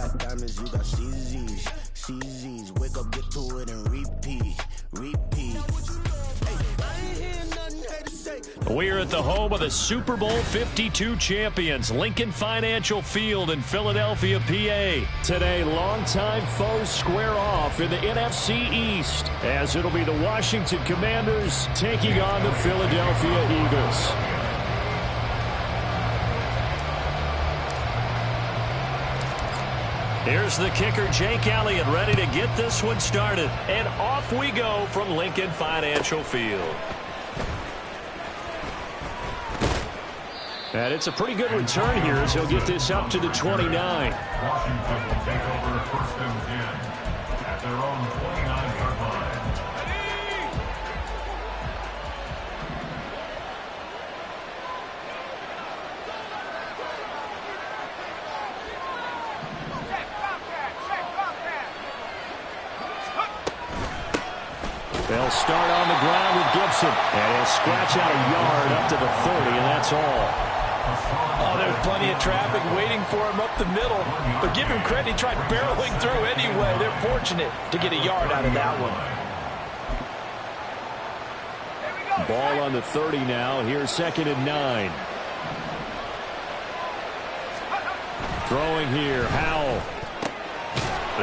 got diamonds, you got CZs. CZs, wake up, get to it, and repeat. We are at the home of the Super Bowl 52 champions, Lincoln Financial Field in Philadelphia, PA. Today, longtime foes square off in the NFC East, as it'll be the Washington Commanders taking on the Philadelphia Eagles. Here's the kicker, Jake Elliott, ready to get this one started. And off we go from Lincoln Financial Field. And it's a pretty good return here as he'll get this up to the 29. Washington will take over first and 10 at their own 29-yard line. They'll start on the ground with Gibson. And he'll scratch out a yard up to the 30, and that's all. Oh, there's plenty of traffic waiting for him up the middle. But give him credit, he tried barreling through anyway. They're fortunate to get a yard out of that one. Ball on the 30 now. Here's 2nd and 9. Throwing here, Howell.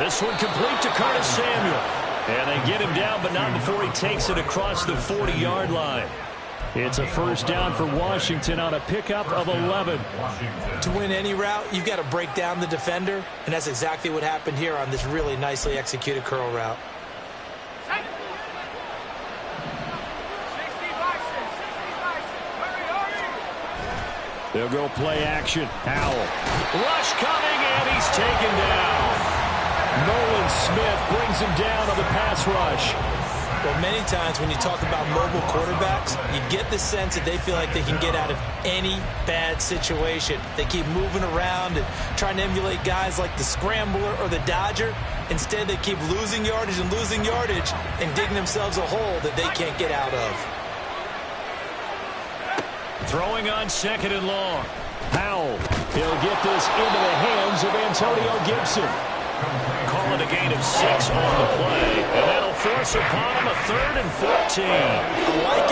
This one complete to Curtis Samuel. And they get him down, but not before he takes it across the 40-yard line. It's a first down for Washington on a pickup of 11. To win any route, you've got to break down the defender, and that's exactly what happened here on this really nicely executed curl route. They'll go play action. Howell. Rush coming, and he's taken down. Nolan Smith brings him down on the pass rush. Well, many times when you talk about mobile quarterbacks, you get the sense that they feel like they can get out of any bad situation. They keep moving around and trying to emulate guys like the Scrambler or the Dodger. Instead, they keep losing yardage and digging themselves a hole that they can't get out of. Throwing on 2nd and long. Howell. He'll get this into the hands of Antonio Gibson. Call it a gain of 6 on the play, and that'll force upon him a 3rd and 14. I like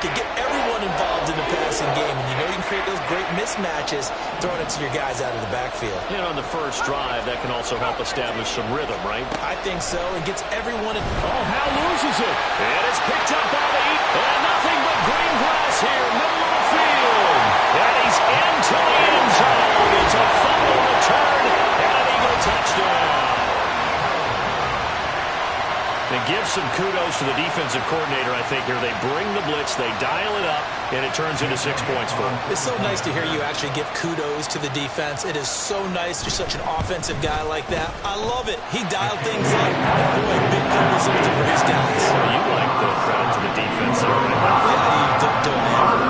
it. Get everyone involved in the passing game, and you know you can create those great mismatches throwing it to your guys out of the backfield. And on the first drive, that can also help establish some rhythm, right? I think so, and gets everyone in. Oh, Howell loses it. And it's picked up by 8, and nothing but green grass here, middle of the field. And he's into the end zone. It's a fumble return. Touchdown. And give some kudos to the defensive coordinator, I think, here. They bring the blitz, they dial it up, and it turns into 6 points for them. It's so nice to hear you actually give kudos to the defense. It is so nice. You're such an offensive guy like that. I love it. He dialed things up. And boy, big kudos for his guys. You like the credit to the defense there, right? Yeah, don't ever.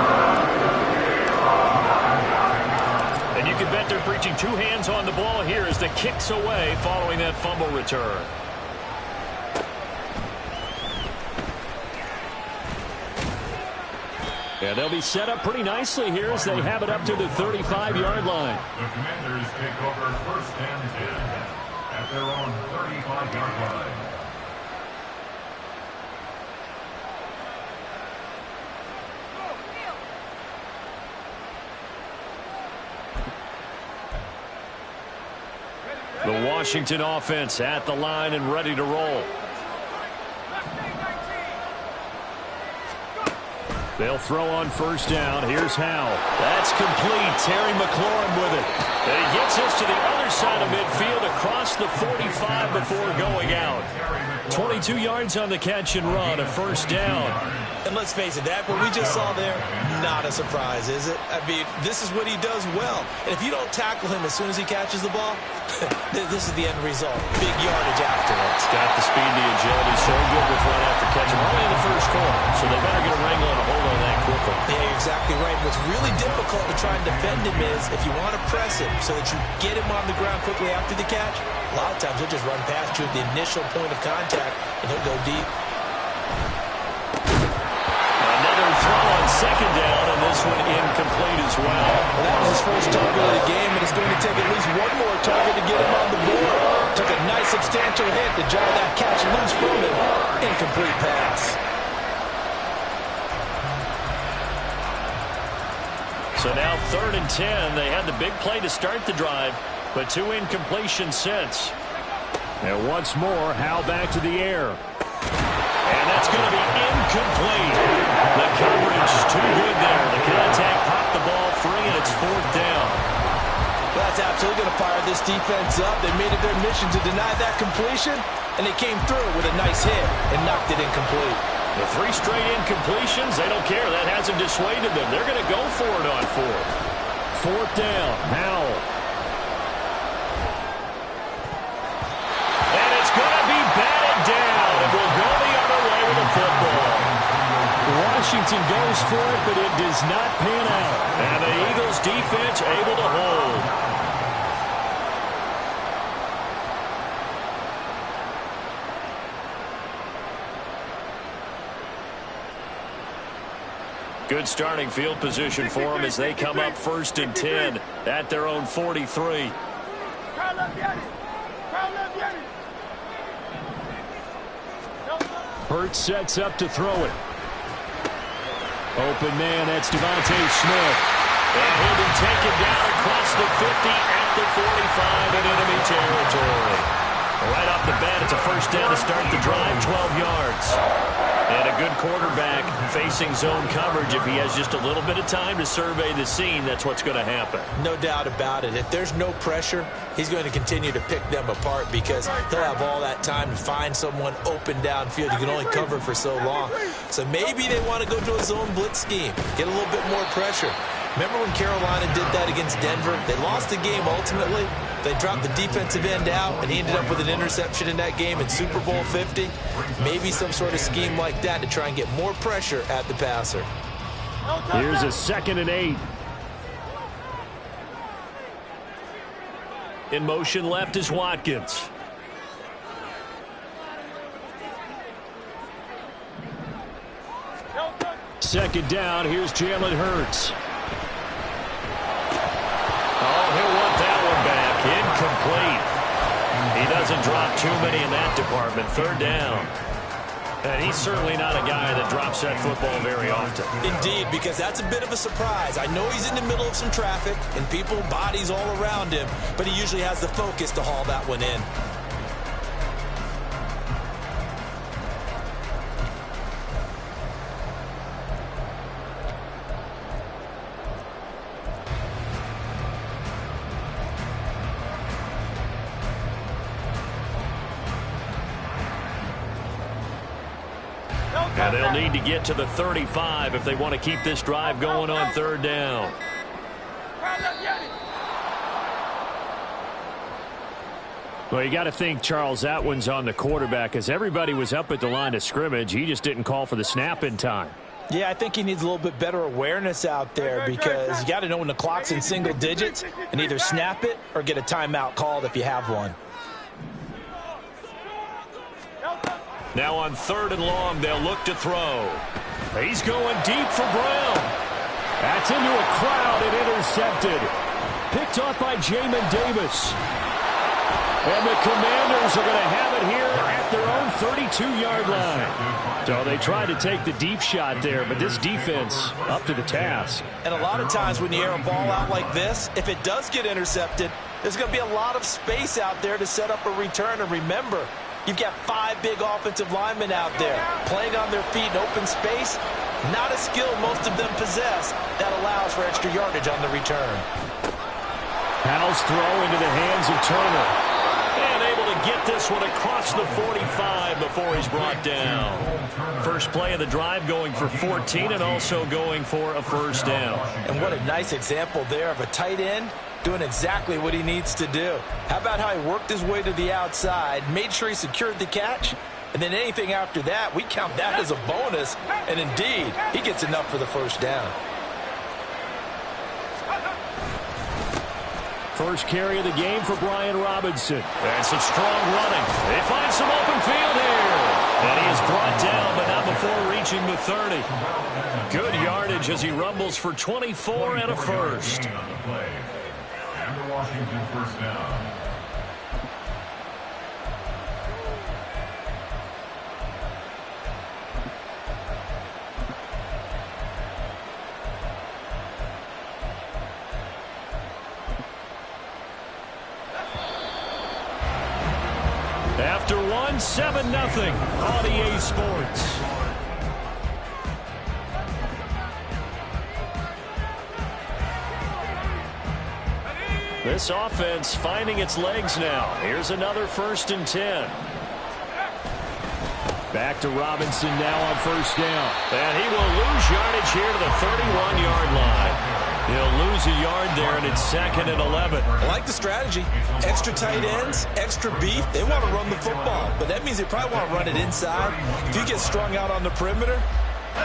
And you can bet they're preaching 2 hands on the ball here as the kick's away following that fumble return. Yeah, they'll be set up pretty nicely here as they have it up to the 35-yard line. The Commanders take over first and 10 at their own 35-yard line. The Washington offense at the line and ready to roll. They'll throw on first down. Here's Howell. That's complete. Terry McLaurin with it. And he gets us to the other side of midfield across the 45 before going out. 22 yards on the catch and run, a first down. And let's face it, that what we just saw there, not a surprise, is it? I mean, this is what he does well. And if you don't tackle him as soon as he catches the ball, this is the end result. Big yardage afterwards. Got the speed, the agility, so good with run after catch. Only in the first quarter, so they better get a wrangle and a hold on that quickly. Yeah, you're exactly right. What's really difficult to try and defend him is if you want to press him so that you get him on the ground quickly after the catch, a lot of times he'll just run past you at the initial point of contact, and he'll go deep. Another throw on second down, and this one incomplete as well. Well, that was his first target of the game, and it's going to take at least one more target to to jar that catch loose from him. Incomplete pass. So now 3rd and 10. They had the big play to start the drive, but 2 incompletions since. And once more, Howell back to the air. And that's going to be incomplete. The coverage too good there. The contact popped the ball free, and it's 4th down. Well, that's absolutely going to fire this defense up. They made it their mission to deny that completion, and they came through with a nice hit and knocked it incomplete. The 3 straight incompletions, they don't care. That hasn't dissuaded them. They're going to go for it on 4th. 4th down, Howell. And it's going to be batted down. It will go the other way with the football. Washington goes for it, but it does not pan out. And the Eagles defense able to hold. Good starting field position for them as they come up 1st and 10 at their own 43. Hurts sets up to throw it. Open man, that's Devontae Smith. And he'll be taken down across the 50 at the 45 in enemy territory. Right off the bat, it's a 1st down to start the drive, 12 yards. And a good quarterback facing zone coverage. If he has just a little bit of time to survey the scene, that's what's going to happen. No doubt about it. If there's no pressure, he's going to continue to pick them apart because he'll have all that time to find someone open downfield. You can only cover for so long. So maybe they want to go to a zone blitz scheme, get a little bit more pressure. Remember when Carolina did that against Denver? They lost the game ultimately. They dropped the defensive end out, and he ended up with an interception in that game in Super Bowl 50. Maybe some sort of scheme like that to try and get more pressure at the passer. Here's a 2nd and 8. In motion left is Watkins. Second down, here's Jalen Hurts. Oh, he'll want that one back. Incomplete. He doesn't drop too many in that department. 3rd down. And he's certainly not a guy that drops that football very often. Indeed, because that's a bit of a surprise. I know he's in the middle of some traffic and people, bodies all around him, but he usually has the focus to haul that one in. And they'll need to get to the 35 if they want to keep this drive going on 3rd down. Well, you got to think, Charles, that one's on the quarterback as everybody was up at the line of scrimmage. He just didn't call for the snap in time. Yeah, I think he needs a little bit better awareness out there because you got to know when the clock's in single digits and either snap it or get a timeout called if you have one. Now on 3rd and long, they'll look to throw. He's going deep for Brown. That's into a crowd and intercepted. Picked off by Jamin Davis. And the Commanders are going to have it here at their own 32-yard line. So they tried to take the deep shot there, but this defense up to the task. And a lot of times when you air a ball out like this, if it does get intercepted, there's going to be a lot of space out there to set up a return. And remember, you've got 5 big offensive linemen out there playing on their feet in open space. Not a skill most of them possess that allows for extra yardage on the return. Howell's throw into the hands of Turner. And able to get this one across the 45 before he's brought down. First play of the drive going for 14 and also going for a 1st down. And what a nice example there of a tight end doing exactly what he needs to do. How about how he worked his way to the outside, made sure he secured the catch, and then anything after that, we count that as a bonus. And indeed, he gets enough for the 1st down. First carry of the game for Brian Robinson. And some strong running. They find some open field here. And he is brought down, but not before reaching the 30. Good yardage as he rumbles for 24 and a 1st. And the Washington 1st down. after one, 7-0 on EA Sports. This offense finding its legs now. Here's another 1st and 10. Back to Robinson now on 1st down. And he will lose yardage here to the 31-yard line. He'll lose a yard there, and it's 2nd and 11. I like the strategy. Extra tight ends, extra beef. They want to run the football, but that means they probably want to run it inside. If you get strung out on the perimeter,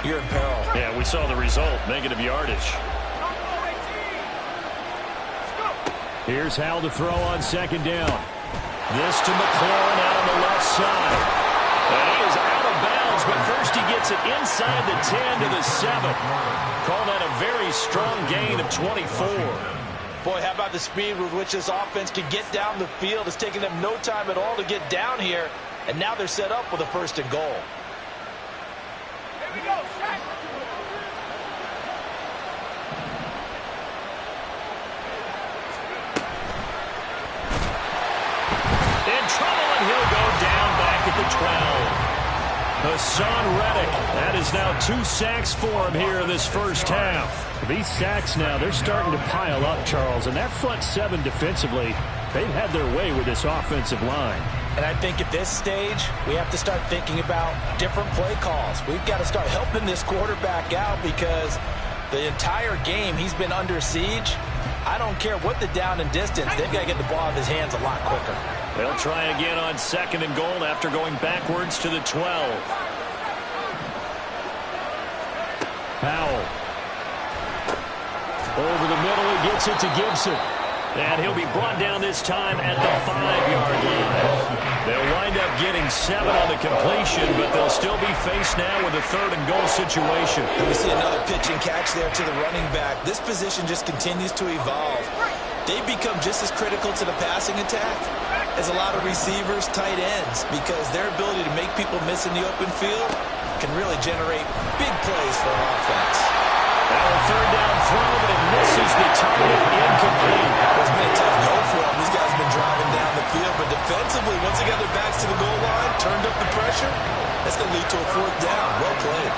you're in peril. Yeah, we saw the result, negative yardage. Here's Howell to throw on 2nd down. This to McLaurin out on the left side. And he is out of bounds, but first he gets it inside the 10 to the 7. Call that a very strong gain of 24. Boy, how about the speed with which this offense can get down the field? It's taken them no time at all to get down here, and now they're set up with a 1st and goal. Here we go, Shaq. Trouble, and he'll go down back at the 12. Hassan Reddick, that is now 2 sacks for him here in this 1st half. These sacks now, they're starting to pile up, Charles, and that front 7 defensively, they've had their way with this offensive line. And I think at this stage, we have to start thinking about different play calls. We've got to start helping this quarterback out because the entire game he's been under siege. I don't care what the down and distance, they've got to get the ball out of his hands a lot quicker. They'll try again on 2nd and goal after going backwards to the 12. Powell. Over the middle, he gets it to Gibson. And he'll be brought down this time at the 5-yard line. They'll wind up getting 7 on the completion, but they'll still be faced now with a 3rd and goal situation. And we see another pitch and catch there to the running back. This position just continues to evolve. They become just as critical to the passing attack as a lot of receivers, tight ends, because their ability to make people miss in the open field can really generate big plays for an offense. Now a 3rd down throw, but it misses the target, incomplete. It's been a tough go for them. These guys have been driving down the field, but defensively, once they got their backs to the goal line, turned up the pressure, that's going to lead to a 4th down. Well played.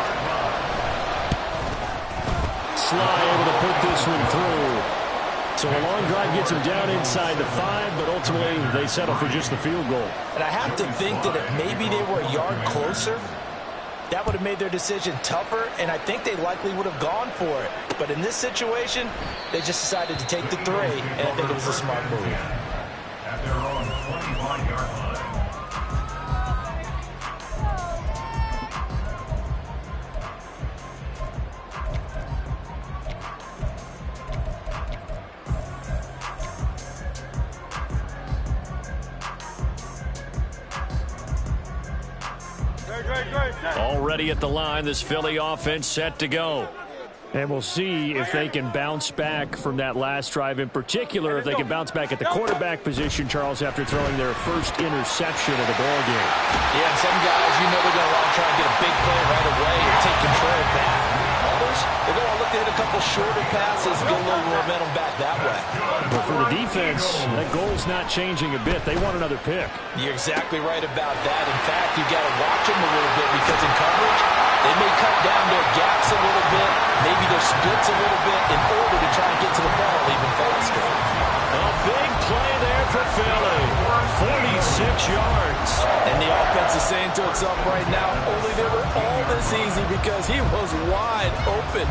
Sly able to put this one through. So a long drive gets them down inside the 5, but ultimately they settle for just the field goal. And I have to think that if maybe they were a yard closer, that would have made their decision tougher, and I think they likely would have gone for it. But in this situation, they just decided to take the 3, and I think it was a smart move. At their own 21-yard line. Already at the line, this Philly offense set to go. And we'll see if they can bounce back from that last drive. In particular, if they can bounce back at the quarterback position, Charles, after throwing their first interception of the ballgame. Yeah, and some guys, you know they're going to want to try and get a big play right away and take control back. Others, they're going to look to hit a couple shorter passes, get a little momentum back that way. But for the defense, that goal's not changing a bit. They want another pick. You're exactly right about that. In fact, you've got to watch them a little bit because in coverage, they may cut down their gaps a little bit, maybe their splits a little bit in order to try and get to the ball even faster. A big play there for Philly. 46 yards. And the offense is saying to itself right now, only they were all this easy because he was wide open.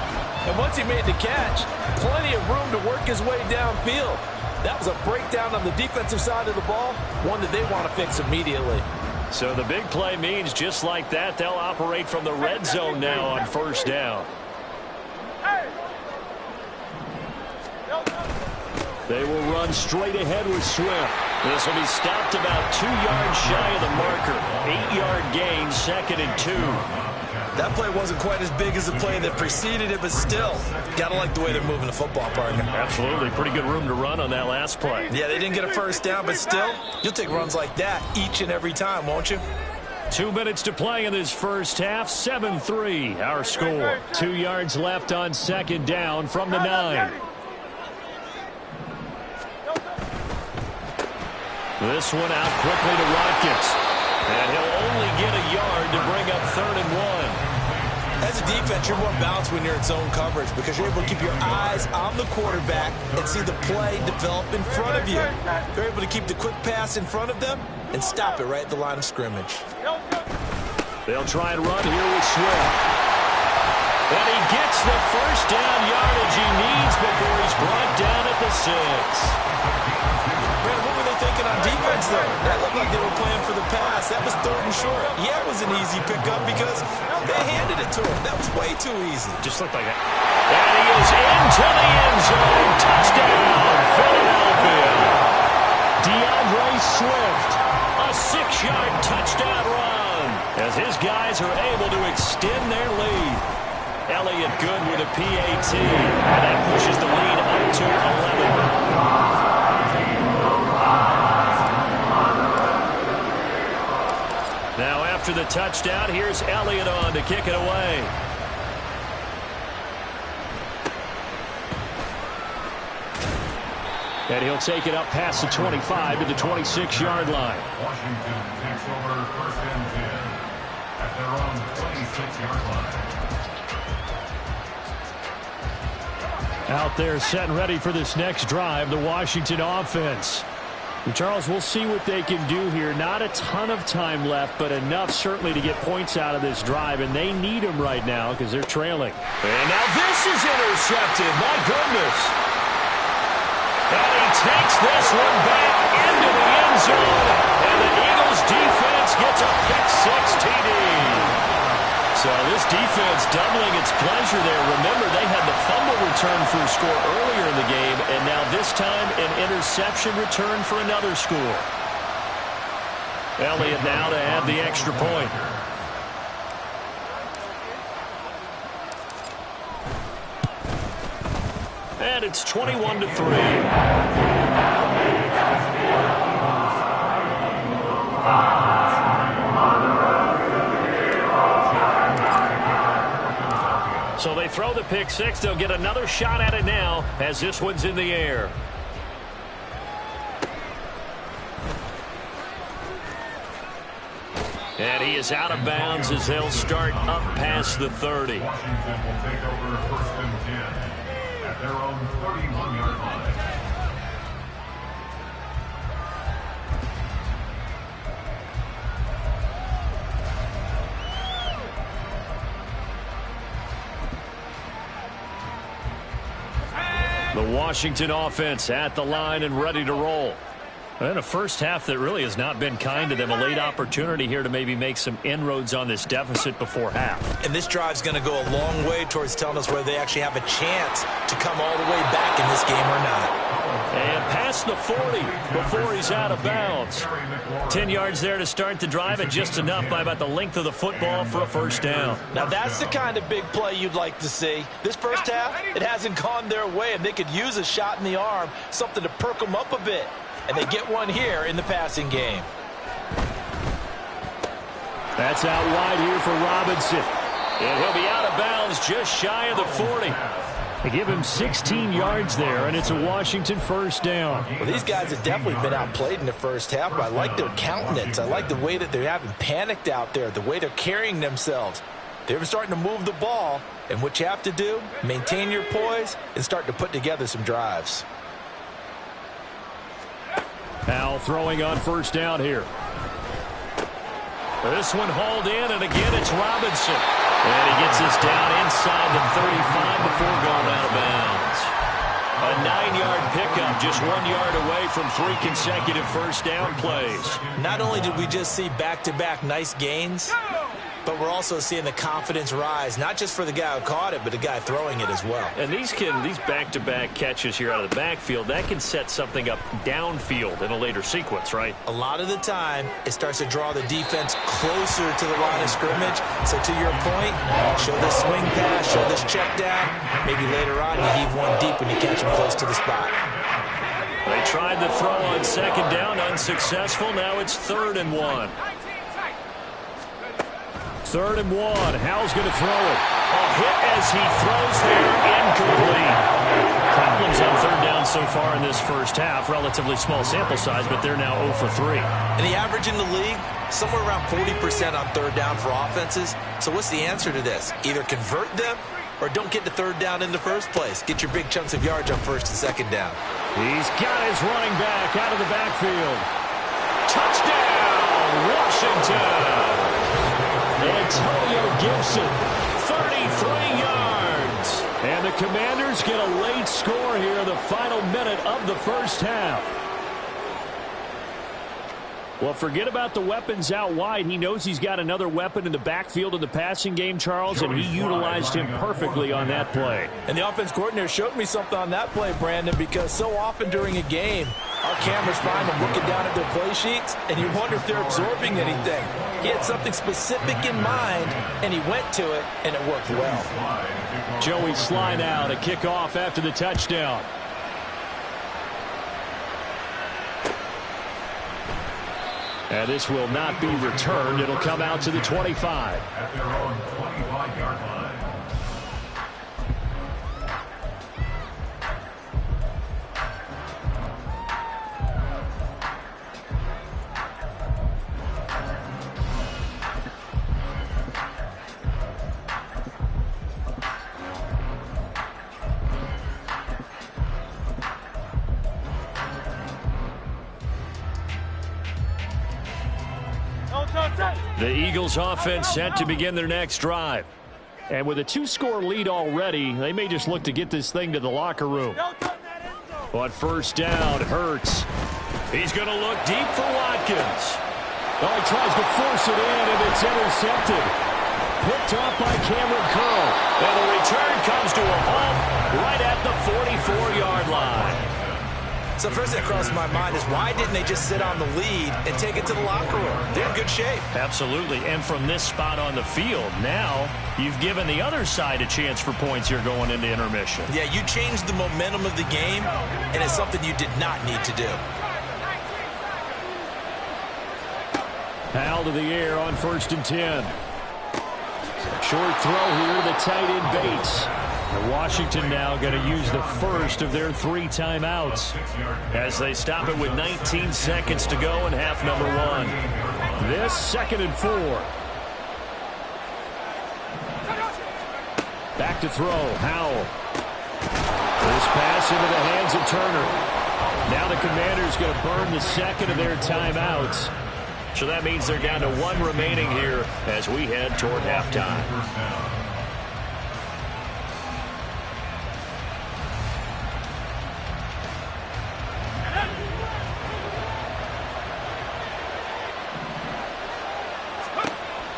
And once he made the catch, plenty of room to work his way downfield. That was a breakdown on the defensive side of the ball, one that they want to fix immediately. So the big play means just like that, they'll operate from the red zone now on 1st down. They will run straight ahead with Swift. This will be stopped about 2 yards shy of the marker. 8-yard gain, 2nd and 2. That play wasn't quite as big as the play that preceded it, but still, got to like the way they're moving the football, partner. Absolutely. Pretty good room to run on that last play. Yeah, they didn't get a 1st down, but still, you'll take runs like that each and every time, won't you? 2 minutes to play in this first half. 7-3, our score. 2 yards left on 2nd down from the 9. This one out quickly to Watkins. And he'll only get a yard to bring up 3rd and 1. As a defense, you're more balanced when you're in zone coverage because you're able to keep your eyes on the quarterback and see the play develop in front of you. They're able to keep the quick pass in front of them and stop it right at the line of scrimmage. They'll try and run here with Swift. And he gets the first down yardage he needs before he's brought down at the 6. Man, what were they thinking on defense there? That looked like they were playing for the pass. That was 3rd and short. Yeah, it was an easy pickup because they handed it to him. That was way too easy. Just looked like that. And he is into the end zone. Touchdown, Philadelphia. DeAndre Swift, a 6-yard touchdown run as his guys are able to extend their lead. Elliott good with a PAT, and that pushes the lead up to 11. Now after the touchdown, here's Elliott on to kick it away. And he'll take it up past the 25 to the 26-yard line. Washington takes over 1st and 10 at their own 26-yard line. Out there set and ready for this next drive, the Washington offense. And Charles, we'll see what they can do here. Not a ton of time left, but enough certainly to get points out of this drive, and they need them right now because they're trailing. And now this is intercepted. My goodness. And he takes this one back into the end zone, and the Eagles defense gets a pick-6 TD. So this defense doubling its pleasure there. Remember, they had the fumble return for a score earlier in the game, and now this time an interception return for another score. Elliott now to add the extra point. And it's 21-3. So they throw the pick-6. They'll get another shot at it now as this one's in the air. And he is out of bounds as they'll start up past the 30. Washington will take over 1st and 10 at their own 31-yard line. The Washington offense at the line and ready to roll. And a first half that really has not been kind to them. A late opportunity here to maybe make some inroads on this deficit before half. And this drive's going to go a long way towards telling us whether they actually have a chance to come all the way back in this game or not. And past the 40 before he's out of bounds. 10 yards there to start the drive, and just enough by about the length of the football for a first down. Now that's the kind of big play you'd like to see. This first half, it hasn't gone their way, and they could use a shot in the arm, something to perk them up a bit. And they get one here in the passing game. That's out wide here for Robinson. And he'll be out of bounds just shy of the 40. They give him 16 yards there, and it's a Washington first down. Well, these guys have definitely been outplayed in the first half, but I like their countenance. I like the way that they're having panicked out there, the way they're carrying themselves. They're starting to move the ball, and what you have to do, maintain your poise and start to put together some drives. Now throwing on first down here. This one hauled in, and again it's Robinson. And he gets this down inside the 35 before going out of bounds. A 9-yard pickup, just 1 yard away from 3 consecutive first down plays. Not only did we just see back-to-back nice gains, but we're also seeing the confidence rise, not just for the guy who caught it, but the guy throwing it as well. And these back-to-back catches here out of the backfield, that can set something up downfield in a later sequence, right? A lot of the time, it starts to draw the defense closer to the line of scrimmage. So to your point, show this swing pass, show this check down. Maybe later on you heave one deep when you catch him close to the spot. They tried the throw on second down, unsuccessful. Now it's 3rd and 1. 3rd and 1. Howell's going to throw it. A hit as he throws there, incomplete. Problems on 3rd down so far in this first half. Relatively small sample size, but they're now 0 for 3. And the average in the league, somewhere around 40% on 3rd down for offenses. So what's the answer to this? Either convert them or don't get to 3rd down in the first place. Get your big chunks of yards on 1st and 2nd down. He's got his running back out of the backfield. Touchdown, Washington. Antonio Gibson, 33 yards. And the Commanders get a late score here in the final minute of the first half. Well, forget about the weapons out wide. He knows he's got another weapon in the backfield in the passing game, Charles, and he utilized him perfectly on that play. And the offense coordinator showed me something on that play, Brandon, because so often during a game, our cameras find them looking down at their play sheets, and you wonder if they're absorbing anything. He had something specific in mind, and he went to it, and it worked well. Joey Sly now to kick off after the touchdown. And this will not be returned. It'll come out to the 25. At their own 25-yard line. The Eagles offense set to begin their next drive. And with a 2-score lead already, they may just look to get this thing to the locker room. But 1st down, Hurts. He's going to look deep for Watkins. Oh, he tries to force it in, and it's intercepted. Picked off by Cameron Curl. And the return comes to a halt right at the 44-yard line. So first thing that crossed my mind is why didn't they just sit on the lead and take it to the locker room? They're in good shape. Absolutely. And from this spot on the field, now you've given the other side a chance for points here going into intermission. Yeah, you changed the momentum of the game, and it's something you did not need to do. Howell to the air on 1st and 10. Short throw here to the tight end Bates. And Washington now going to use the first of their 3 timeouts as they stop it with 19 seconds to go in half number 1. This 2nd and 4. Back to throw, Howell. This pass into the hands of Turner. Now the Commanders going to burn the 2nd of their timeouts. So that means they're down to 1 remaining here as we head toward halftime.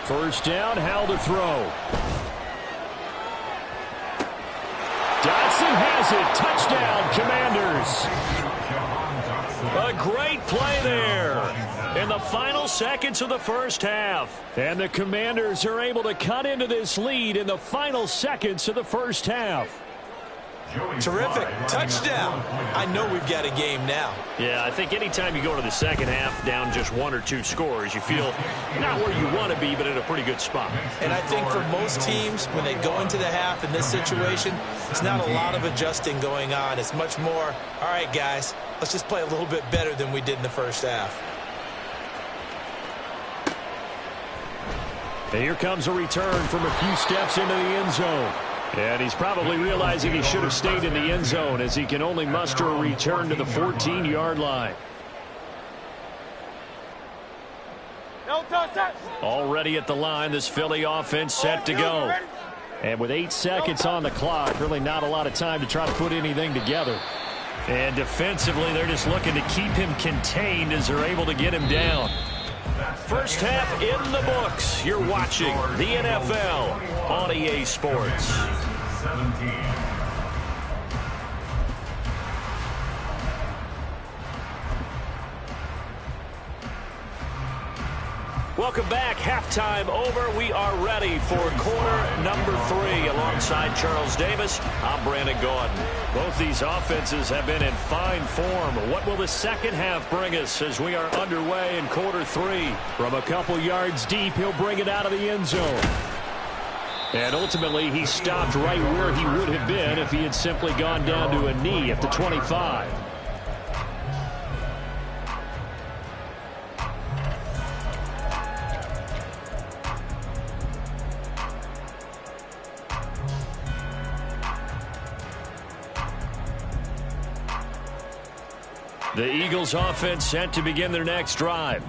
First down, Howell to throw. Dotson has it. Touchdown, Commanders. A great play there in the final seconds of the first half. And the Commanders are able to cut into this lead in the final seconds of the first half. Terrific. Touchdown. I know we've got a game now. Yeah, I think anytime you go to the second half down just 1 or 2 scores, you feel not where you want to be, but in a pretty good spot. And I think for most teams, when they go into the half in this situation, it's not a lot of adjusting going on. It's much more, all right, guys, let's just play a little bit better than we did in the first half. And here comes a return from a few steps into the end zone. And he's probably realizing he should have stayed in the end zone as he can only muster a return to the 14-yard line. Already at the line, this Philly offense set to go. And with 8 seconds on the clock, really not a lot of time to try to put anything together. And defensively, they're just looking to keep him contained as they're able to get him down. First half in the books. You're watching the NFL on EA Sports. 17. Welcome back. Halftime over. We are ready for quarter number 3. Alongside Charles Davis, I'm Brandon Gordon. Both these offenses have been in fine form. What will the second half bring us as we are underway in quarter 3? From a couple yards deep, he'll bring it out of the end zone. And ultimately, he stopped right where he would have been if he had simply gone down to a knee at the 25. The Eagles offense set to begin their next drive.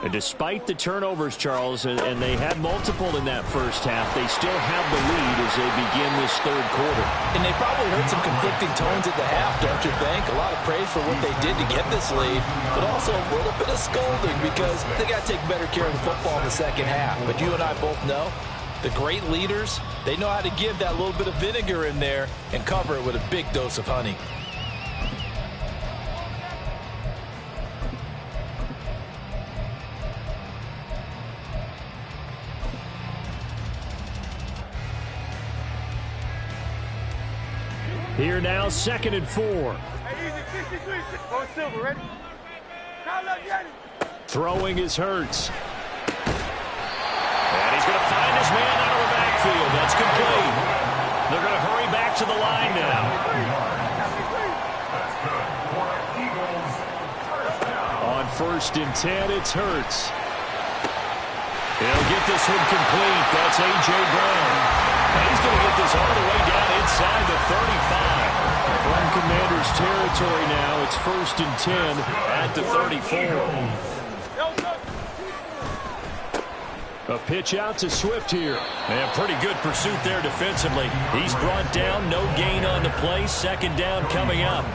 And despite the turnovers, Charles, and they had multiple in that first half, they still have the lead as they begin this third quarter. And they probably heard some conflicting tones at the half, don't you think? A lot of praise for what they did to get this lead, but also a little bit of scolding because they got to take better care of the football in the second half. But you and I both know the great leaders, they know how to give that little bit of vinegar in there and cover it with a big dose of honey. Here now, 2nd and 4. Hey, easy, 63. Go silver, ready? Count up, Yanni. Throwing is Hurts. And he's going to find his man out of the backfield. That's complete. They're going to hurry back to the line now. On 1st and 10, it's Hurts. He'll get this one complete. That's A.J. Brown. And he's going to get this all the way down inside the 35. From Commander's territory now, it's 1st and 10 at the 34. A pitch out to Swift here. And pretty good pursuit there defensively. He's brought down, no gain on the play. 2nd down coming up.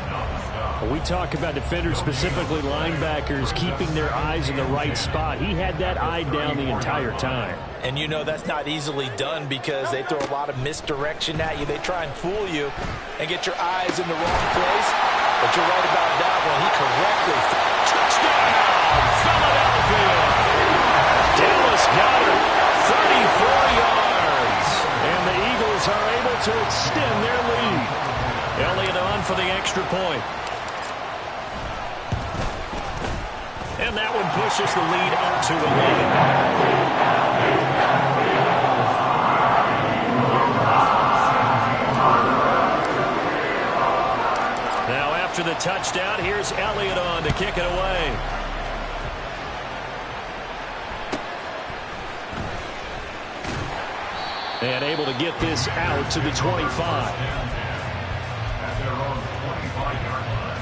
We talk about defenders, specifically linebackers, keeping their eyes in the right spot. He had that eye down the entire time. And you know that's not easily done because they throw a lot of misdirection at you. They try and fool you and get your eyes in the wrong place. But you're right about that one. He correctly. Touchdown, Philadelphia. Dallas got it. 34 yards. And the Eagles are able to extend their lead. Elliott on for the extra point. And that one pushes the lead up to 11. Now after the touchdown, here's Elliott on to kick it away. And able to get this out to the 25. At their own 25-yard line.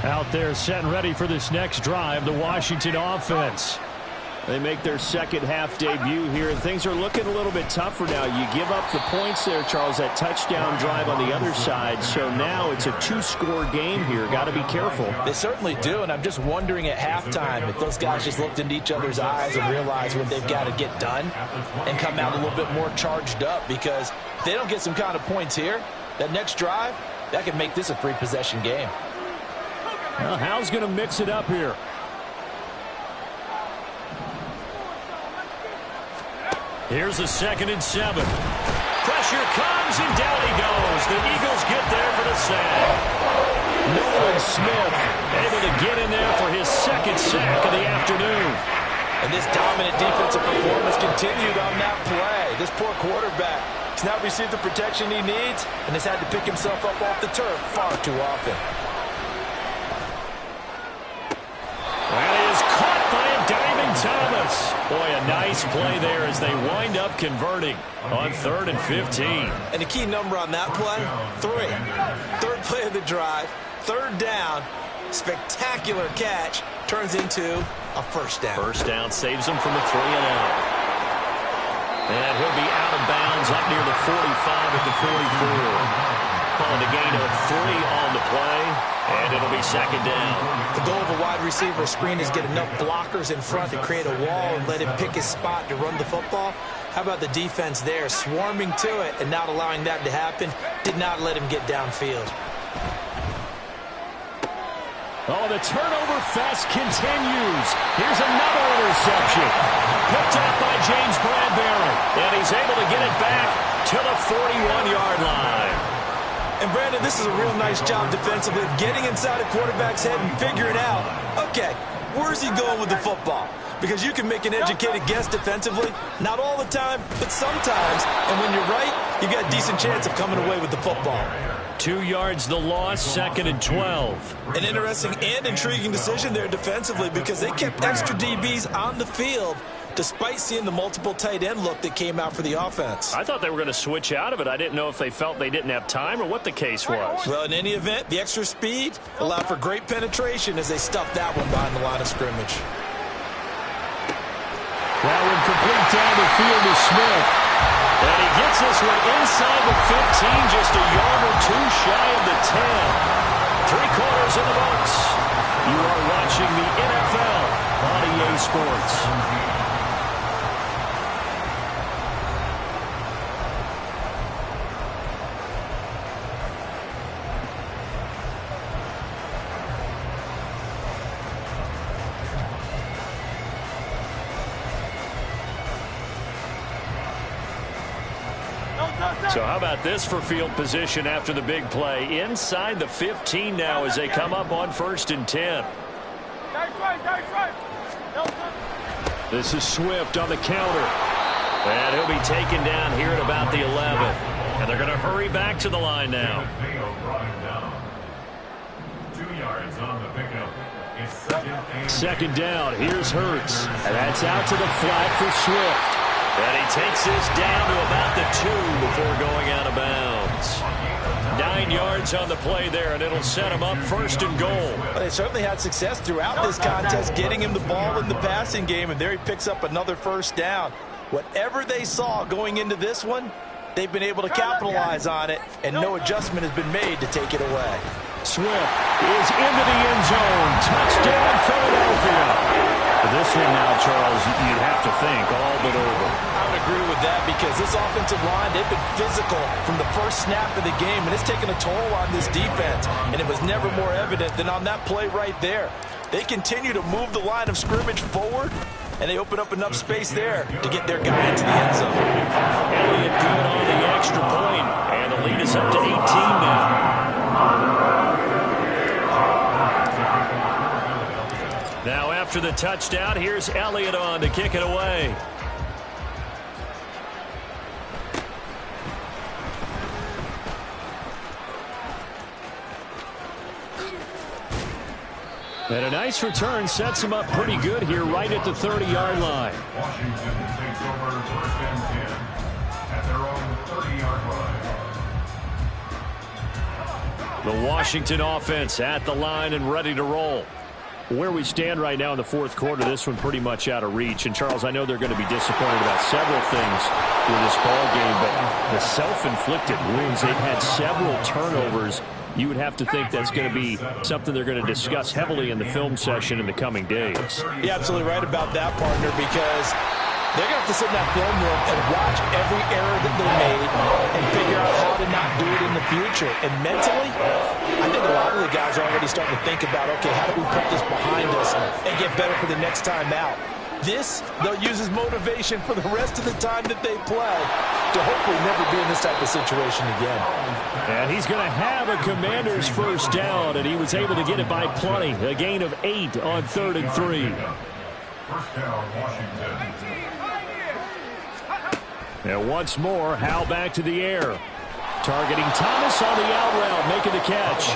Out there set and ready for this next drive, the Washington offense. They make their second half debut here, and things are looking a little bit tougher now. You give up the points there, Charles, that touchdown drive on the other side. So now it's a 2-score game here. Got to be careful. They certainly do, and I'm just wondering at halftime if those guys just looked into each other's eyes and realized what they've got to get done and come out a little bit more charged up, because if they don't get some kind of points here, that next drive, that could make this a 3-possession game. Well, Hal's going to mix it up here. Here's a 2nd and 7. Pressure comes, and down he goes. The Eagles get there for the sack. Nolan Smith able to get in there for his 2nd sack of the afternoon. And this dominant defensive performance continued on that play. This poor quarterback has now received the protection he needs and has had to pick himself up off the turf far too often. That is caught by a diving Thomas. Boy, a nice play there as they wind up converting on 3rd and 15. And the key number on that play, 3. 3rd play of the drive, 3rd down, spectacular catch, turns into a 1st down. 1st down saves him from a 3-and-out. And he'll be out of bounds up near the 45 at the 44. calling a gain of 3 on the play, and it'll be second down. The goal of a wide receiver screen is get enough blockers in front to create a wall and let him pick his spot to run the football. How about the defense there, swarming to it and not allowing that to happen? Did not let him get downfield. Oh, the turnover fest continues. Here's another interception. Picked up by James Bradbury. And he's able to get it back to the 41-yard line. And, Brandon, this is a real nice job defensively of getting inside a quarterback's head and figuring out, okay, where's he going with the football? Because you can make an educated guess defensively. Not all the time, but sometimes. And when you're right, you got a decent chance of coming away with the football. 2 yards the loss, 2nd and 12. An interesting and intriguing decision there defensively because they kept extra DBs on the field despite seeing the multiple tight end look that came out for the offense. I thought they were going to switch out of it. I didn't know if they felt they didn't have time or what the case was. Well, in any event, the extra speed allowed for great penetration as they stuffed that one behind the line of scrimmage. That one complete down the field to Smith. And he gets this one inside the 15, just a yard or 2 shy of the 10. 3/4 in the books. You are watching the NFL on EA Sports. So how about this for field position after the big play? Inside the 15 now as they come up on 1st and 10. This is Swift on the counter. And he'll be taken down here at about the 11. And they're going to hurry back to the line now. 2 yards on the pickup. It's 2nd down. Here's Hurts. And that's out to the flat for Swift. And he takes this down to about the 2 before going out of bounds. 9 yards on the play there, and it'll set him up 1st and goal. Well, they certainly had success throughout this contest getting him the ball in the passing game, and there he picks up another 1st down. Whatever they saw going into this one, they've been able to capitalize on it, and no adjustment has been made to take it away. Swift is into the end zone. Touchdown, Philadelphia. This one now, Charles, you'd have to think all but over. I would agree with that because this offensive line, they've been physical from the first snap of the game, and it's taken a toll on this defense, and it was never more evident than on that play right there. They continue to move the line of scrimmage forward, and they open up enough space there to get their guy into the end zone. Elliott good on the extra point, and the lead is up to 18 now. Now after the touchdown, here's Elliott on to kick it away. And a nice return sets him up pretty good here right at the 30-yard line. Washington takes over 1st and 10 at their own 30-yard line. The Washington offense at the line and ready to roll. Where we stand right now in the 4th quarter, this one pretty much out of reach. And, Charles, I know they're going to be disappointed about several things with this ball game, but the self-inflicted wounds, they've had several turnovers. You would have to think that's going to be something they're going to discuss heavily in the film session in the coming days. You're absolutely right about that, partner, because they're going to have to sit in that film room and watch every error that they made and figure out how to not do it in the future. And mentally, I think a lot of the guys are already starting to think about, okay, how do we put this behind us and get better for the next time out? This, they'll use as motivation for the rest of the time that they play to hopefully never be in this type of situation again. And he's going to have a Commander's 1st down, and he was able to get it by plenty. A gain of 8 on 3rd and 3. 1st down, Washington. And once more, Howell back to the air. Targeting Thomas on the out route, making the catch.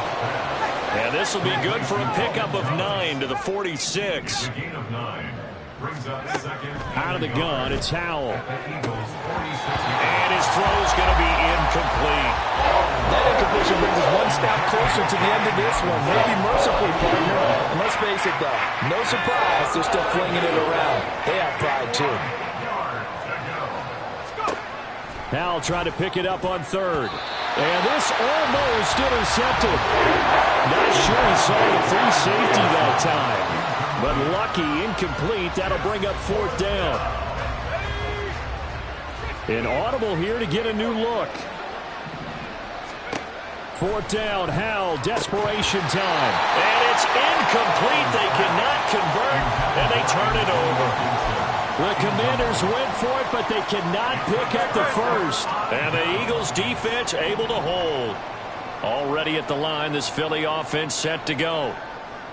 And this will be good for a pickup of 9 to the 46. Gain of 9. Brings up 2nd. Out of the gun, it's Howell. And his throw's going to be incomplete. That incompletion brings us one step closer to the end of this one. Maybe mercifully, partner. And let's face it, though, no surprise, they're still flinging it around. They have pride, too. Howell trying to pick it up on 3rd. And this almost intercepted. Not sure he saw the free safety that time. But lucky, incomplete. That'll bring up 4th down. An audible here to get a new look. 4th down, Howell, desperation time. And it's incomplete. They cannot convert, and they turn it over. The Commanders went for it, but they cannot pick up the first. And the Eagles defense able to hold. Already at the line, this Philly offense set to go.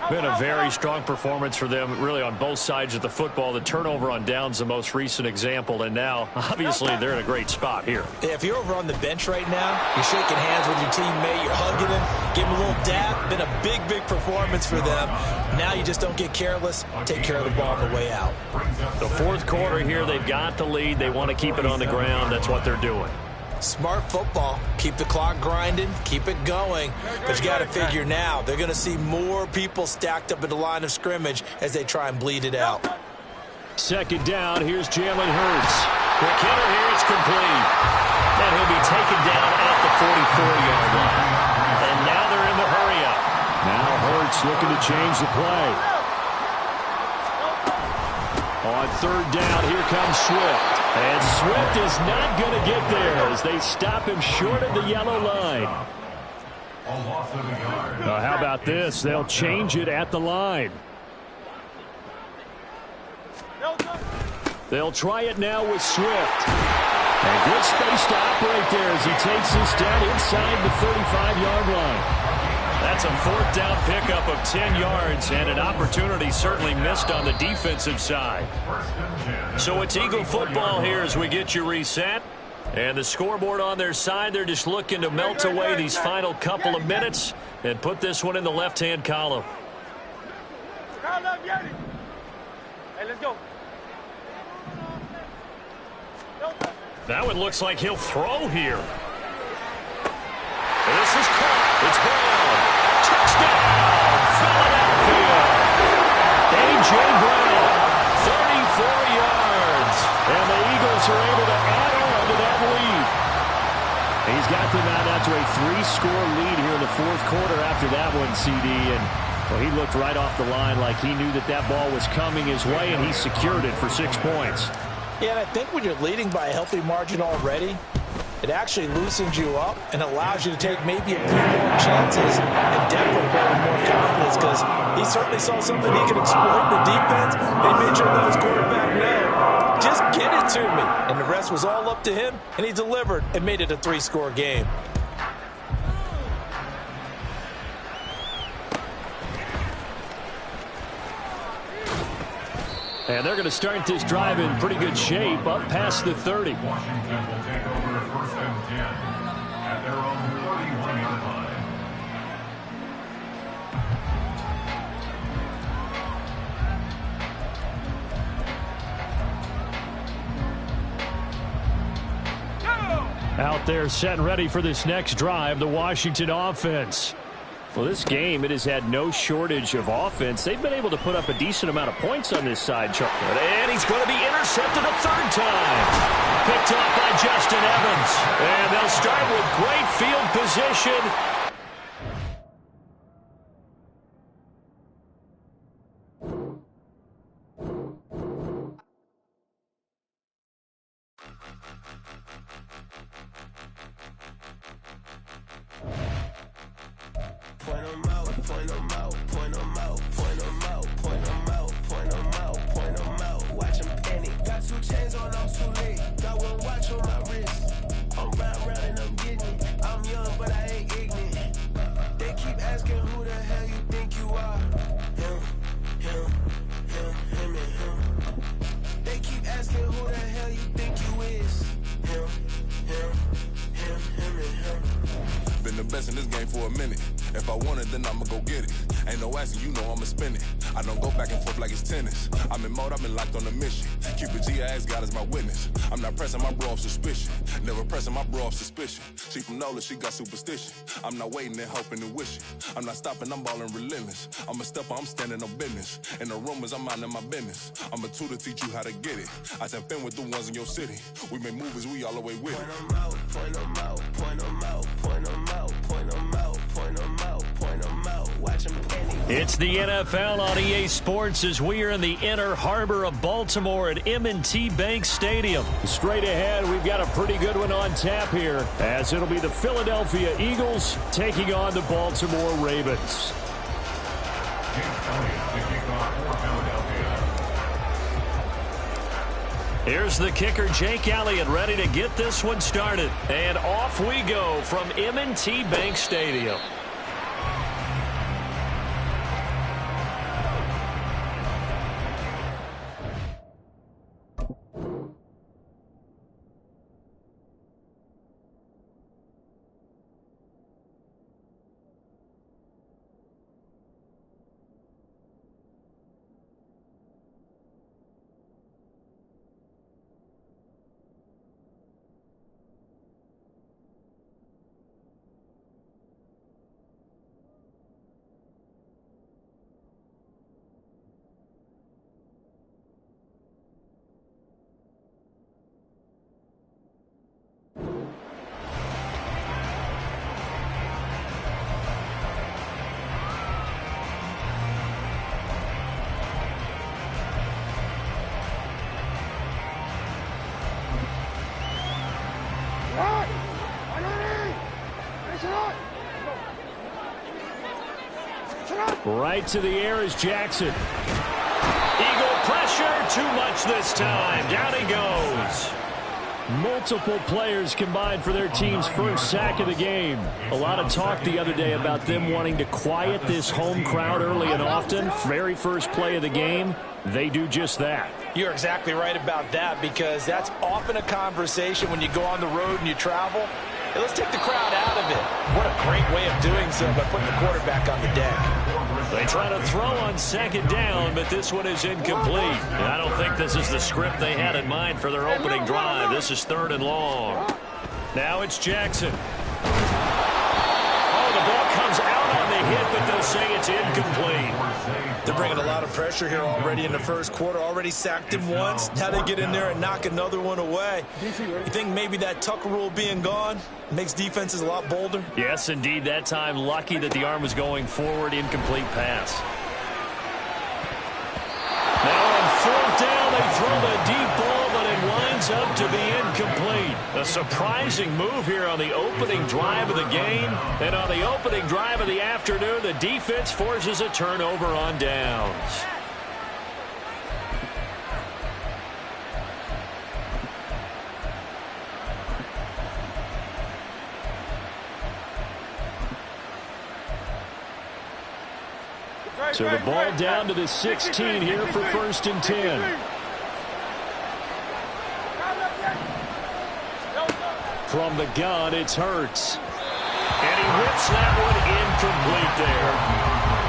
Been a very strong performance for them, really, on both sides of the football. The turnover on downs, the most recent example, and now, obviously, they're in a great spot here. Yeah, if you're over on the bench right now, you're shaking hands with your teammate, you're hugging him, give him a little dap. Been a big, big performance for them. Now you just don't get careless. Take care of the ball on the way out. The 4th quarter here, they've got the lead. They want to keep it on the ground. That's what they're doing. Smart football. Keep the clock grinding. Keep it going. But you got to figure now, they're going to see more people stacked up at the line of scrimmage as they try and bleed it out. 2nd down. Here's Jalen Hurts. Quick hitter here. It's complete. And he'll be taken down at the 44-yard line. And now they're in the hurry-up. Now Hurts looking to change the play. On 3rd down, here comes Swift. And Swift is not going to get there as they stop him short of the yellow line. How about this? They'll change it at the line. They'll try it now with Swift. And good space to operate there as he takes this down inside the 35-yard line. That's a 4th down pickup of 10 yards and an opportunity certainly missed on the defensive side. So it's Eagle football here as we get you reset. And the scoreboard on their side, they're just looking to melt away these final couple of minutes and put this one in the left-hand column. Hey, let's go. That one looks like he'll throw here. And this is caught. It's Brown. Touchdown, Philadelphia. A.J. Brown, 34 yards. And the Eagles are able to add on to that lead. He's got them out to a 3-score lead here in the 4th quarter after that one, CD. And well, he looked right off the line like he knew that that ball was coming his way, and he secured it for 6 points. Yeah, and I think when you're leading by a healthy margin already, it actually loosens you up and allows you to take maybe a few more chances and definitely play with more confidence because he certainly saw something he could exploit in the defense. They made sure that his quarterback know, just get it to me. And the rest was all up to him, and he delivered and made it a 3-score game. And they're going to start this drive in pretty good shape up past the 30. Washington will take over 1st and 10 at their own 41-yard line. Out there set and ready for this next drive, the Washington offense. Well, this game, it has had no shortage of offense. They've been able to put up a decent amount of points on this side. And he's going to be intercepted a 3rd time. Picked up by Justin Evans. And they'll start with great field position. Point them out, point them out, point them out, point them out, point them out, point them out, point them out. Watch them panic. Got 2 chains on, I'm too late. Got 1 watch on my wrist. I'm round and I'm getting it. I'm young, but I ain't ignorant. They keep asking who the hell you think you are. Him, him, him, him, and him. They keep asking who the hell you think you is. Him, him, him, him, and him. Been the best in this game for a minute. If I want it, then I'ma go get it. Ain't no asking, you know I'ma spin it. I don't go back and forth like it's tennis. I'm in mode, I've been locked on a mission. Cupid G, I ask God as my witness. I'm not pressing my bro off suspicion. Never pressing my bro off suspicion. She from Nola, she got superstition. I'm not waiting and hoping and wishing. I'm not stopping, I'm balling relentless. I'm a stepper, I'm standing on business. In the rumors, I'm minding my business. I'm a tutor, teach you how to get it. I said, fin with the ones in your city. We make movies, we all the way with it. Point them out, point them out, point them out, point watching Penny. It's the NFL on EA Sports as we are in the inner harbor of Baltimore at M&T Bank Stadium. Straight ahead, we've got a pretty good one on tap here, as it'll be the Philadelphia Eagles taking on the Baltimore Ravens. Here's the kicker, Jake Elliott, ready to get this one started. And off we go from M&T Bank Stadium. Right to the air is Jackson. Eagle pressure, too much this time. Down he goes. Multiple players combined for their team's first sack of the game. A lot of talk the other day about them wanting to quiet this home crowd early and often. Very first play of the game, they do just that. You're exactly right about that, because that's often a conversation when you go on the road and you travel. Hey, let's take the crowd out of it. What a great way of doing so by putting the quarterback on the deck. They try to throw on second down, but this one is incomplete. And I don't think this is the script they had in mind for their opening drive. This is 3rd and long. Now it's Jackson. Oh, the ball comes out on the hit, but they'll say it's incomplete. They're bringing a lot of pressure here already in the first quarter. Already sacked him once. Now they get in there and knock another one away. You think maybe that Tucker rule being gone makes defenses a lot bolder? Yes, indeed. That time, lucky that the arm was going forward. Incomplete pass. Now on 4th down, they throw the deep ball, but it winds up to be incomplete. A surprising move here on the opening drive of the game. And on the opening drive of the afternoon, the defense forces a turnover on downs. So the ball down to the 16 here for 1st and 10. From the gun, it's Hurts. And he whips that one incomplete there.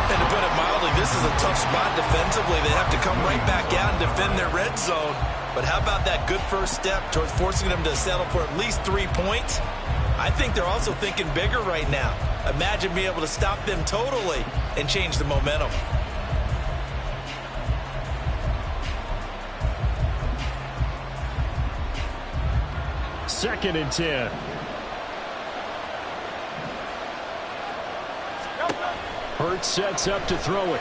And to put it mildly, this is a tough spot defensively. They have to come right back out and defend their red zone. But how about that good first step towards forcing them to settle for at least 3 points? I think they're also thinking bigger right now. Imagine being able to stop them totally and change the momentum. Second and 10. Hurts sets up to throw it. And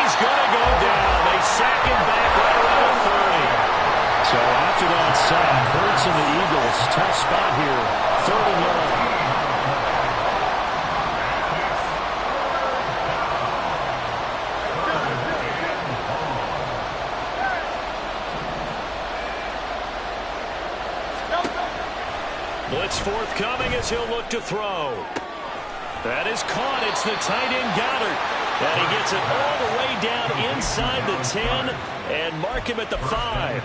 he's going to go down. They sack him back right around the 30. So after that sack, Hurts and the Eagles, tough spot here. 3rd and long. Blitz forthcoming as he'll look to throw. That is caught. It's the tight end Goddard. And he gets it all the way down inside the 10 and mark him at the 5.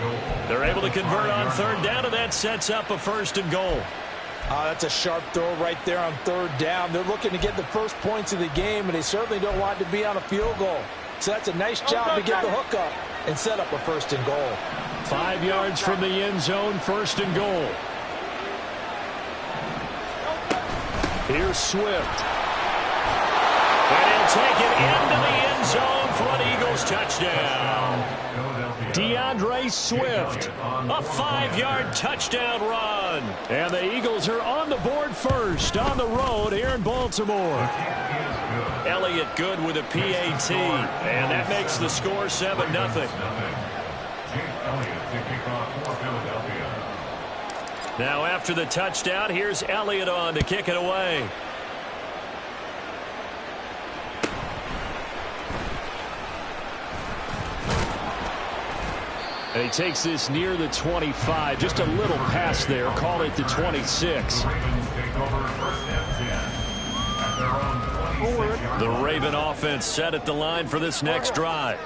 They're able to convert on 3rd down, and that sets up a 1st and goal. That's a sharp throw right there on 3rd down. They're looking to get the first points of the game, and they certainly don't want to be on a field goal. So that's a nice job to get the hook up and set up a 1st and goal. 5 yards from the end zone, 1st and goal. Here's Swift. And he'll take it into the end zone for an Eagles touchdown. DeAndre Swift, a 5-yard touchdown run. And the Eagles are on the board first on the road here in Baltimore. Elliott good with a PAT, and that makes the score 7-0. Now after the touchdown, here's Elliott on to kick it away. And he takes this near the 25. Just a little pass there. Call it the 26. The Raven offense set at the line for this next drive.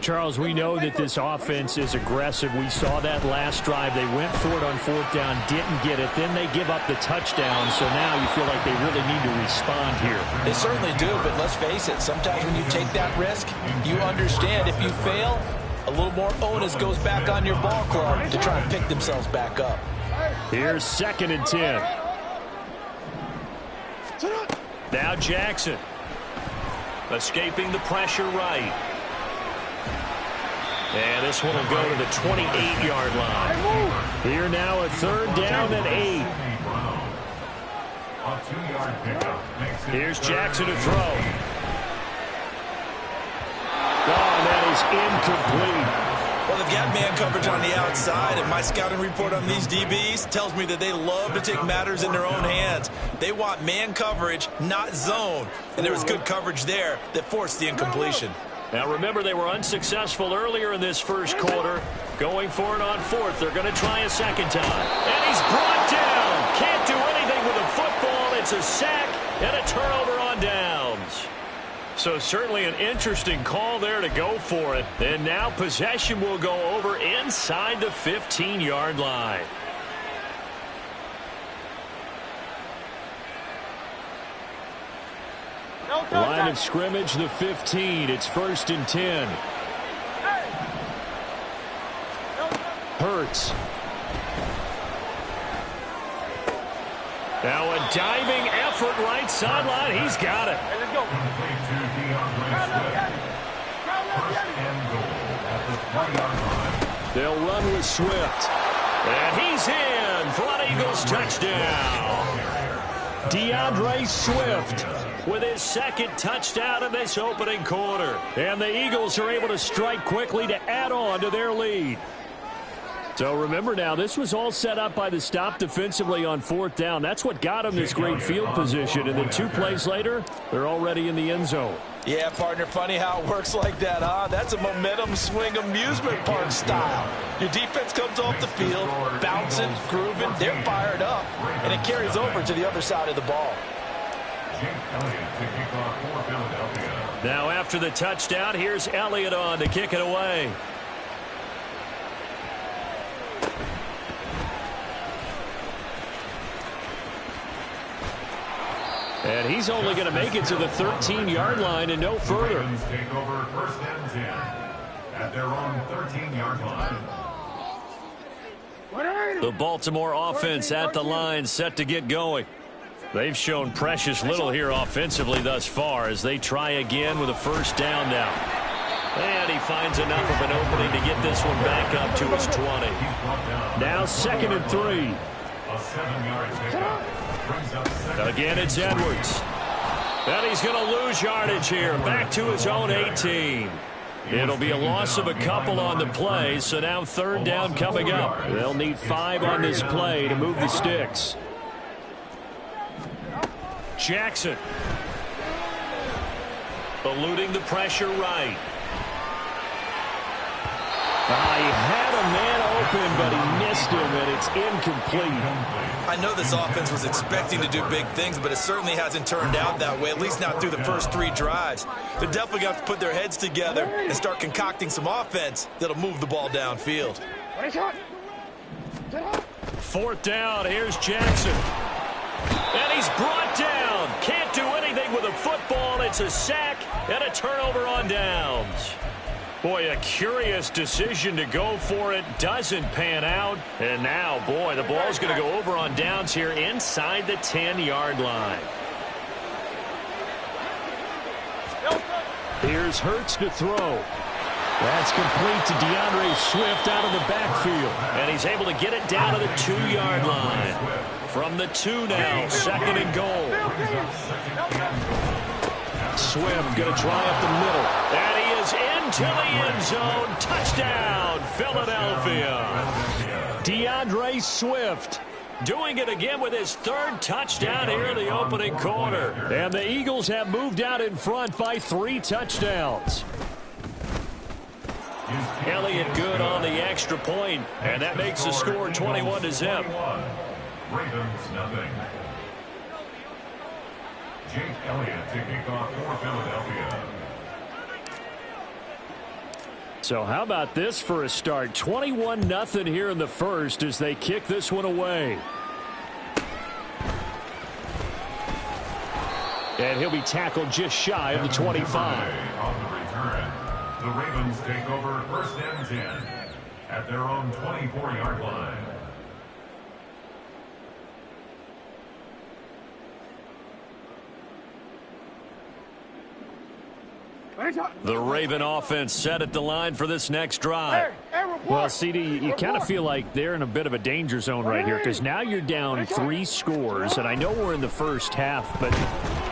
Charles, we know that this offense is aggressive. We saw that last drive. They went for it on 4th down, didn't get it. Then they give up the touchdown. So now you feel like they really need to respond here. They certainly do, but let's face it. Sometimes when you take that risk, you understand if you fail, a little more onus goes back on your ball club to try and pick themselves back up. Here's 2nd and 10. Now Jackson. Escaping the pressure right. And this one will go to the 28-yard line. Here now a 3rd down and 8. Here's Jackson to throw. Oh, and that is incomplete. Well, they've got man coverage on the outside, and my scouting report on these DBs tells me that they love to take matters in their own hands. They want man coverage, not zone. And there was good coverage there that forced the incompletion. Now, remember, they were unsuccessful earlier in this first quarter. Going for it on 4th. They're going to try a 2nd time. And he's brought down. Can't do anything with a football. It's a sack and a turnover on downs. So certainly an interesting call there to go for it. And now possession will go over inside the 15-yard line. Line of scrimmage, the 15. It's 1st and 10. Hurts. Now a diving effort right sideline. He's got it. Hey, let's go. They'll run with Swift. And he's in for an Eagles touchdown. DeAndre Swift with his 2nd touchdown in this opening quarter. And the Eagles are able to strike quickly to add on to their lead. So remember now, this was all set up by the stop defensively on 4th down. That's what got them this great field position. And then 2 plays later, they're already in the end zone. Yeah, partner, funny how it works like that, huh? That's a momentum swing amusement park style. Your defense comes off the field, bouncing, grooving, they're fired up, and it carries over to the other side of the ball. Now after the touchdown, here's Elliott on to kick it away. And he's only going to make it to the 13-yard line and no further. Take over 1st and 10 at their own 13-yard line. The Baltimore offense at the line, set to get going. They've shown precious little here offensively thus far as they try again with a 1st down now. And he finds enough of an opening to get this one back up to his 20. Now 2nd and 3. A 7-yard pickup. Again, it's Edwards. And he's going to lose yardage here. Back to his own 18. It'll be a loss of a couple on the play, so now 3rd down coming up. They'll need 5 on this play to move the sticks. Jackson. Eluding the pressure right. He had a man open, but he missed him, and it's incomplete. I know this offense was expecting to do big things, but it certainly hasn't turned out that way, at least not through the first 3 drives. They're definitely going to have to put their heads together and start concocting some offense that'll move the ball downfield. 4th down, here's Jackson. And he's brought down. Can't do anything with a football. It's a sack and a turnover on downs. Boy, a curious decision to go for it. Doesn't pan out. And now, boy, the ball's going to go over on downs here inside the 10-yard line. Here's Hurts to throw. That's complete to DeAndre Swift out of the backfield. And he's able to get it down to the 2-yard line. From the 2 now, 2nd and goal. Swift going to try up the middle. And he is into the end zone. Touchdown, Philadelphia. DeAndre Swift doing it again with his 3rd touchdown here in the opening quarter. And the Eagles have moved out in front by 3 touchdowns. Elliott good on the extra point, and that makes the score 21-0. Ravens nothing. Jake Elliott to kick off for Philadelphia. So how about this for a start? 21-0 here in the first as they kick this one away. And he'll be tackled just shy of the 25. On the return, the Ravens take over 1st and 10 at their own 24-yard line. The Raven offense set at the line for this next drive. Well, CD, you kind of feel like they're in a bit of a danger zone right here because now you're down 3 scores, and I know we're in the first half, but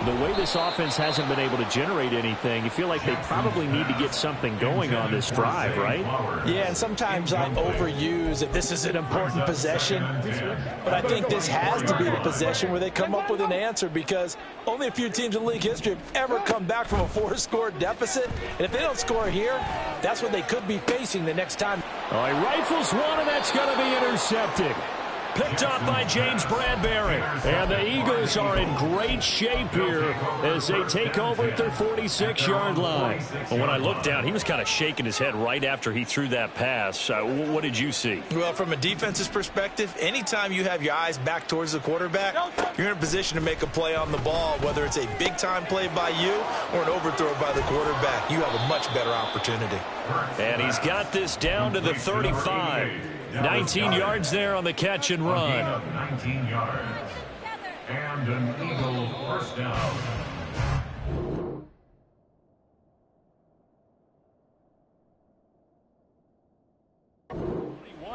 the way this offense hasn't been able to generate anything, you feel like they probably need to get something going on this drive, right? Yeah, and sometimes I overuse that this is an important possession, but I think this has to be the possession where they come up with an answer because only a few teams in league history have ever come back from a 4-score deficit, and if they don't score here, that's what they could be facing the next time. All right, rifles one, and that's going to be intercepted. Picked off by James Bradbury. And the Eagles are in great shape here as they take over at their 46-yard line. Well, when I looked down, he was kind of shaking his head right after he threw that pass. What did you see? Well, from a defense's perspective, anytime you have your eyes back towards the quarterback, you're in a position to make a play on the ball, whether it's a big-time play by you or an overthrow by the quarterback. You have a much better opportunity. And he's got this down to the 35. 19 yards there on the catch and run. 19 yards. And an Eagle 1st down.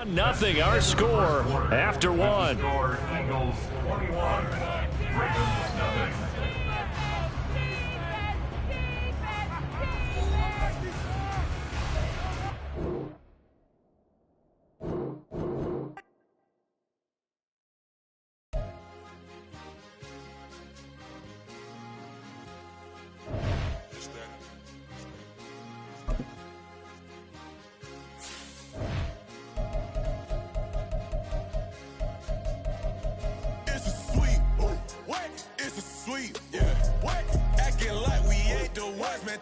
1-0 our score after 1. Eagles 21. Ravens nothing.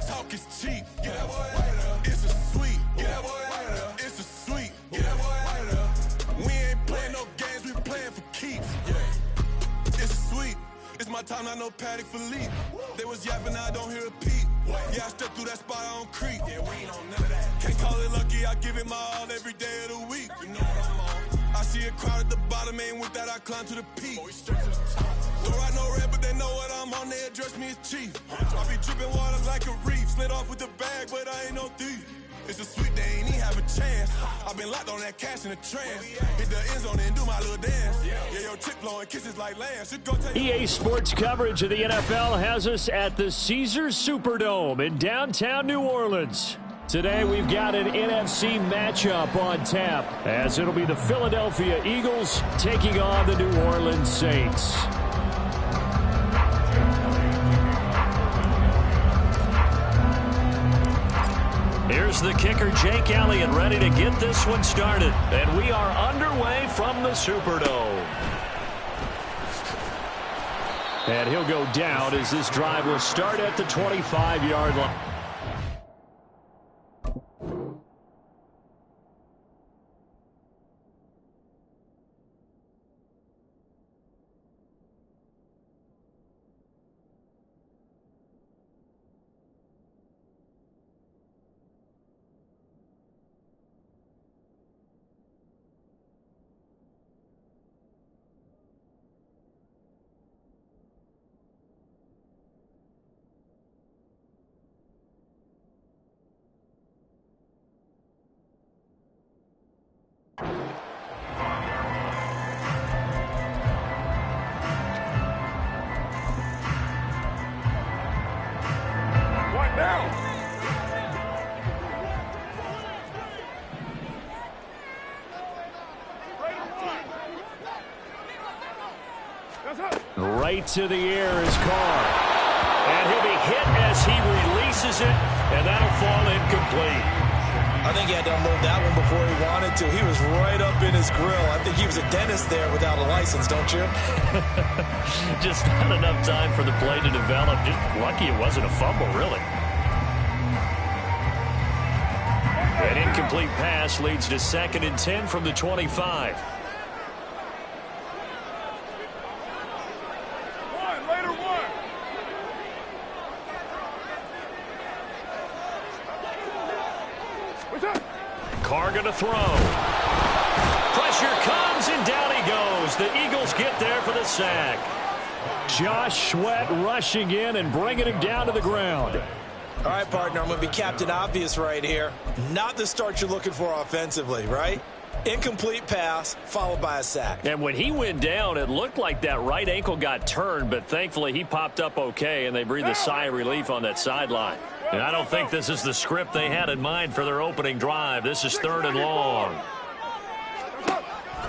Talk is cheap. Yeah, boy. It's a sweet. Yeah, boy. It's a sweet. Yeah, boy. We ain't playing no games. We playing for keeps. Yeah. It's sweet. It's my time. I know Paddock for leap. They was yapping. I don't hear a peep. Yeah, I stepped through that spot. I don't creep. Yeah, we ain't on none of that. Can't call it lucky. I give it my all every day of the week. You know what I'm on. I see a crowd at the bottom. Ain't with that. I climb to the peak. Don't ride no red, but they know what I'm on. They address me as chief. I be dripping water like a reef. Slid off with the bag, but I ain't no thief. It's a sweet, they ain't even have a chance. I've been locked on that cash in a trance. Hit the end zone and do my little dance. Yeah, your chick blowing kisses like lambs. EA Sports coverage of the NFL has us at the Caesars Superdome in downtown New Orleans. Today we've got an NFC matchup on tap as it'll be the Philadelphia Eagles taking on the New Orleans Saints. Here's the kicker, Jake Elliott, ready to get this one started. And we are underway from the Superdome. And he'll go down as this drive will start at the 25-yard line. Right to the air is Carr. And he'll be hit as he releases it, and that'll fall incomplete. I think he had to unload that one before he wanted to. He was right up in his grill. I think he was a dentist there without a license, don't you? Just not enough time for the play to develop. Just lucky it wasn't a fumble, really. An incomplete pass leads to 2nd and 10 from the 25. Carr going to throw. Pressure comes, and down he goes. The Eagles get there for the sack. Josh Sweat rushing in and bringing him down to the ground. All right, partner, I'm going to be Captain Obvious right here. Not the start you're looking for offensively, right? Incomplete pass, followed by a sack. And when he went down, it looked like that right ankle got turned, but thankfully he popped up okay, and they breathed a sigh of relief on that sideline. And I don't think this is the script they had in mind for their opening drive. This is 3rd and long.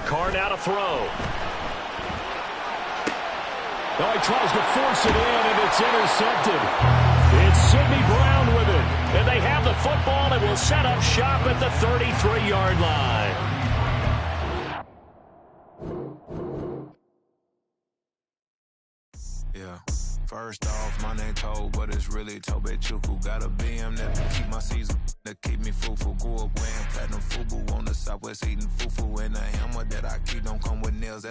Carr now to throw. Oh, he tries to force it in, and it's intercepted. It's Sidney Brown with it. And they have the football and will set up shop at the 33-yard line. Yeah. First off, my name Toad, but it's really Tobe Chuku. Got a BM that keep my season, that keep me fufu. Grew up wearing platinum fubu on the Southwest eating fufu. And the hammer that I keep don't come with nails.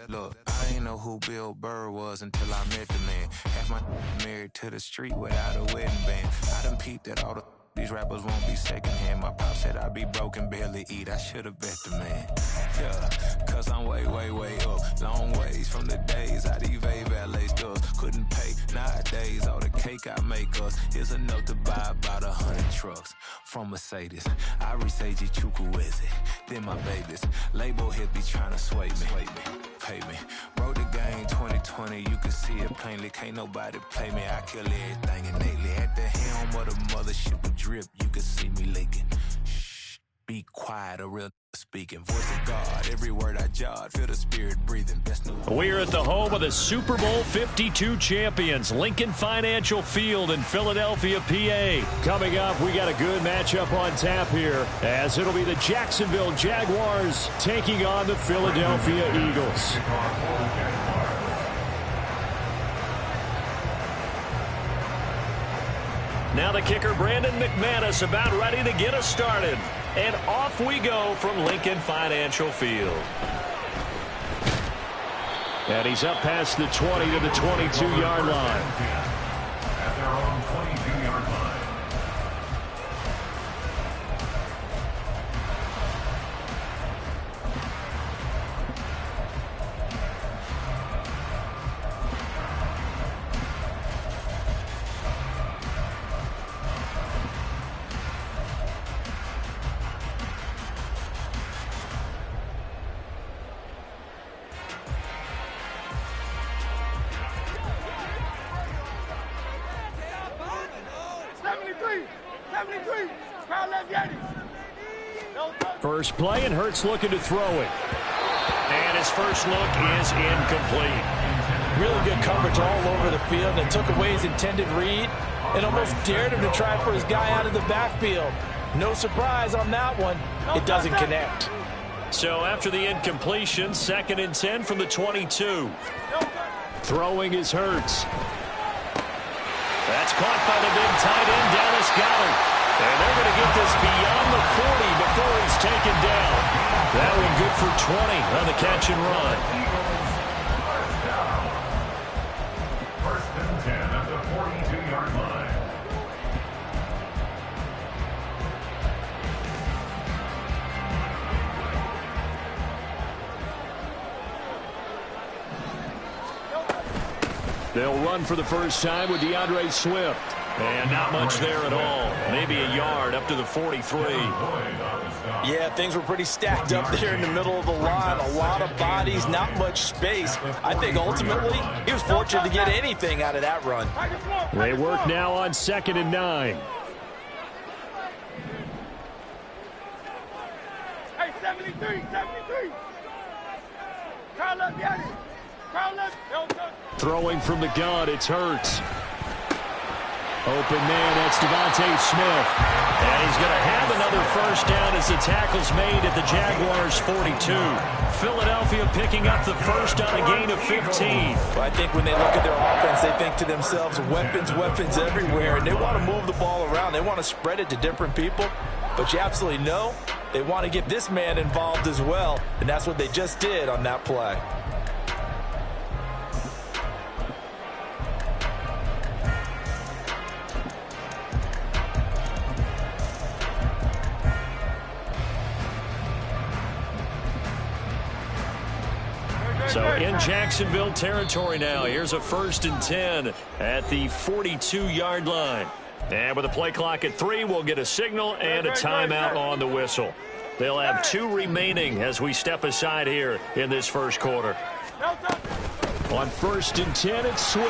Look, I ain't know who Bill Burr was until I met the man. Half my married to the street without a wedding band. I done peeped at all these rappers won't be secondhand. My pop said I'd be broken, barely eat. I should've bet the man. Yeah, cause I'm way, way, way up. Long ways from the days I evade valet stores. Couldn't pay nowadays. All the cake I make us is enough to buy about 100 trucks from Mercedes. I resage Chukwueze, then my babies. Label hit be trying to sway me. Pay me. Wrote the game 2020, you can see it plainly. Can't nobody play me. I kill everything innately. At the helm of the mothership with drip, you can see me leaking. Shh, be quiet, a real speaking. Voice of God, every word I jot, feel the spirit breathing. Best news. We're at the home of the Super Bowl 52 champions, Lincoln Financial Field in Philadelphia, PA. Coming up, we got a good matchup on tap here, as it'll be the Jacksonville Jaguars taking on the Philadelphia Eagles. Now the kicker, Brandon McManus, about ready to get us started. And off we go from Lincoln Financial Field. And he's up past the 20 to the 22-yard line. At their own 22-yard line. First play, and Hurts looking to throw it. And his first look is incomplete. Really good coverage all over the field, and took away his intended read and almost dared him to try for his guy out of the backfield. No surprise on that one. It doesn't connect. So after the incompletion, 2nd and 10 from the 22. Throwing is Hurts. That's caught by the big tight end, Dallas Goedert. And they're going to get this beyond the 40 before he's taken down. That one good for 20 on the catch and run. First and 10 at the 42-yard line. They'll run for the first time with DeAndre Swift. And not much there at all. Maybe a yard up to the 43. Yeah, things were pretty stacked up there in the middle of the line. A lot of bodies, not much space. I think ultimately he was fortunate to get anything out of that run. They work now on 2nd and 9. Hey, 73. Carl up, get it. Throwing from the gun, it's Hurts. Open man, that's Devontae Smith. And he's going to have another first down as the tackle's made at the Jaguars' 42. Philadelphia picking up the first on a gain of 15. Well, I think when they look at their offense, they think to themselves, weapons, weapons everywhere. And they want to move the ball around. They want to spread it to different people. But you absolutely know they want to get this man involved as well. And that's what they just did on that play. So in Jacksonville territory now. Here's a 1st and 10 at the 42-yard line. And with a play clock at 3, we'll get a signal and a timeout on the whistle. They'll have 2 remaining as we step aside here in this first quarter. On 1st and 10, it's Swift.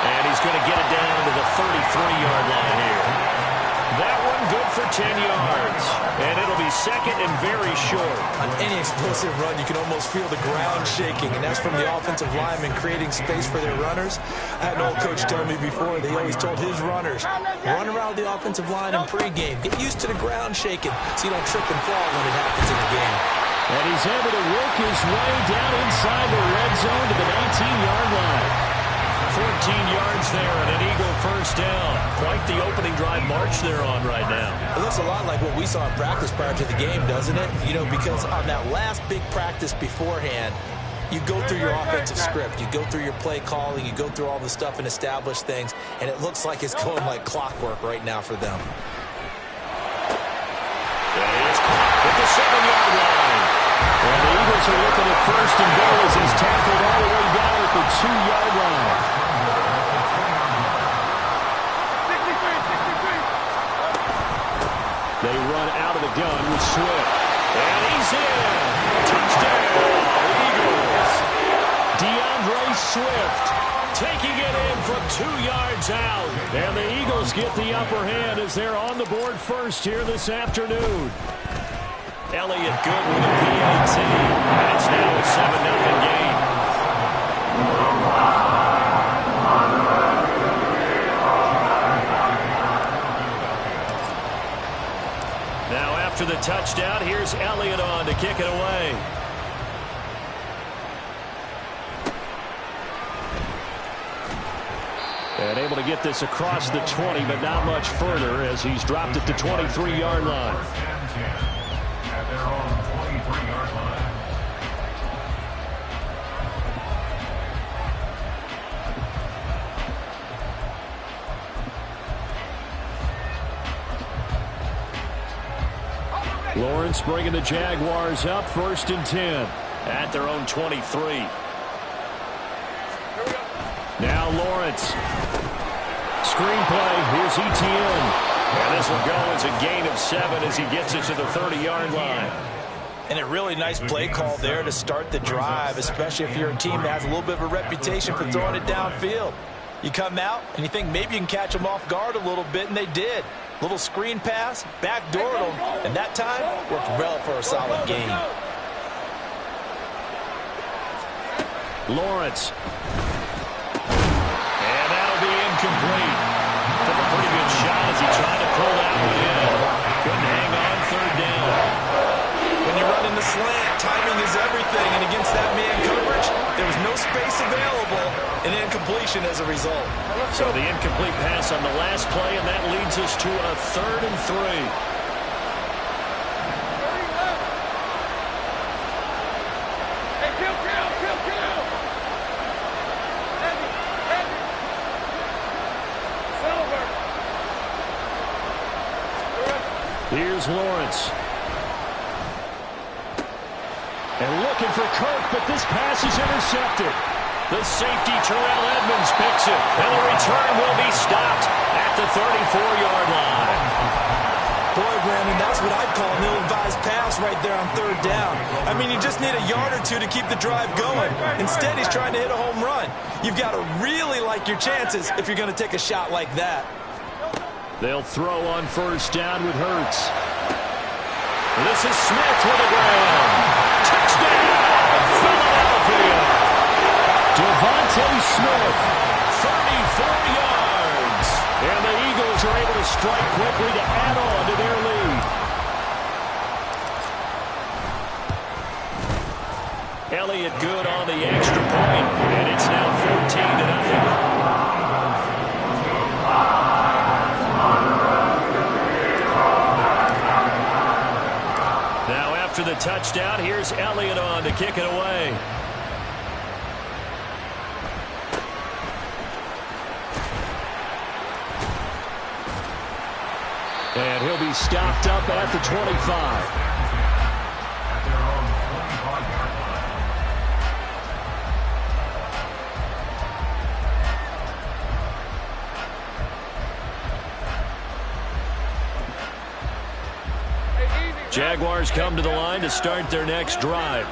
And he's going to get it down to the 33-yard line here. That one good for 10 yards. And it'll be 2nd and very short. On any explosive run, you can almost feel the ground shaking, and that's from the offensive linemen creating space for their runners. I had an old coach tell me before, they always told his runners, run around the offensive line in pregame. Get used to the ground shaking so you don't trip and fall when it happens in the game. And he's able to work his way down inside the red zone to the 19-yard line. 14 yards there and an Eagle first down. Quite the opening drive march they're on right now. It looks a lot like what we saw in practice prior to the game, doesn't it? You know, because on that last big practice beforehand, you go through your offensive script. You go through your play calling. You go through all the stuff and establish things. And it looks like it's going like clockwork right now for them. It's caught at the 7-yard line. And the Eagles are looking at 1st and goal as he's tackled all the way down at the 2-yard line. They run out of the gun with Swift. And he's in. Touchdown, Eagles. DeAndre Swift taking it in from 2 yards out. And the Eagles get the upper hand as they're on the board first here this afternoon. Elliott good with a PAT. And it's now a 7-0 game. After the touchdown, here's Elliott on to kick it away. And able to get this across the 20, but not much further as he's dropped at the 23-yard line. At their own 23-yard line. Lawrence bringing the Jaguars up 1st and 10 at their own 23. Now Lawrence. Screenplay. Here's Etienne. And this will go as a gain of 7 as he gets it to the 30-yard line. And a really nice play call there to start the drive, especially if you're a team that has a little bit of a reputation for throwing it downfield. You come out and you think maybe you can catch them off guard a little bit, and they did. Little screen pass, backdoored them, and that time worked well for a solid gain. Lawrence. And that'll be incomplete. Took a pretty good shot as he tried to pull that one in. Couldn't hang on 3rd down. When you run in the slant, timing is everything, and against that man coverage, there was no space available, and incompletion as a result. So the incomplete pass on the last play, and that leads us to a 3rd and 3. Hey, kill. Heavy. Silver. Here's Lawrence. And looking for Kirk, but this pass is intercepted. The safety, Terrell Edmonds, picks it. And the return will be stopped at the 34-yard line. Boy, Brandon, that's what I'd call an ill-advised pass right there on 3rd down. I mean, you just need a yard or two to keep the drive going. Instead, he's trying to hit a home run. You've got to really like your chances if you're going to take a shot like that. They'll throw on 1st down with Hurts. This is Smith with a grab. Touchdown, Philadelphia. Devontae Smith, 34 yards. And the Eagles are able to strike quickly to add on to their lead. Elliott good on the extra point, and it's now 14-0. Now after the touchdown, here's Elliott on to kick it away. And he'll be stopped up at the 25. Jaguars come to the line to start their next drive.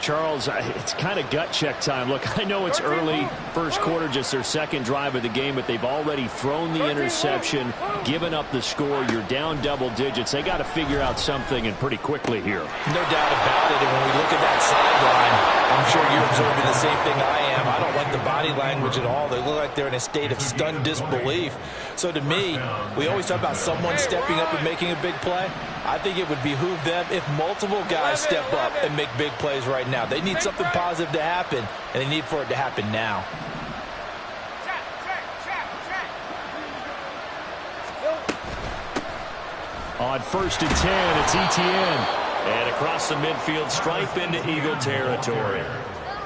Charles, it's kind of gut check time. Look, I know it's early, first quarter, just their second drive of the game, but they've already thrown the interception, given up the score. You're down double digits. They got to figure out something, and pretty quickly here. No doubt about it. And when we look at that sideline, I'm sure you're observing the same thing I am. I don't like the body language at all. They look like they're in a state of stunned disbelief. So to me, we always talk about someone stepping up and making a big play. I think it would behoove them if multiple guys step up and make big plays right now. They need something positive to happen, and they need for it to happen now. On 1st and 10, it's Etienne. And across the midfield stripe into Eagle territory.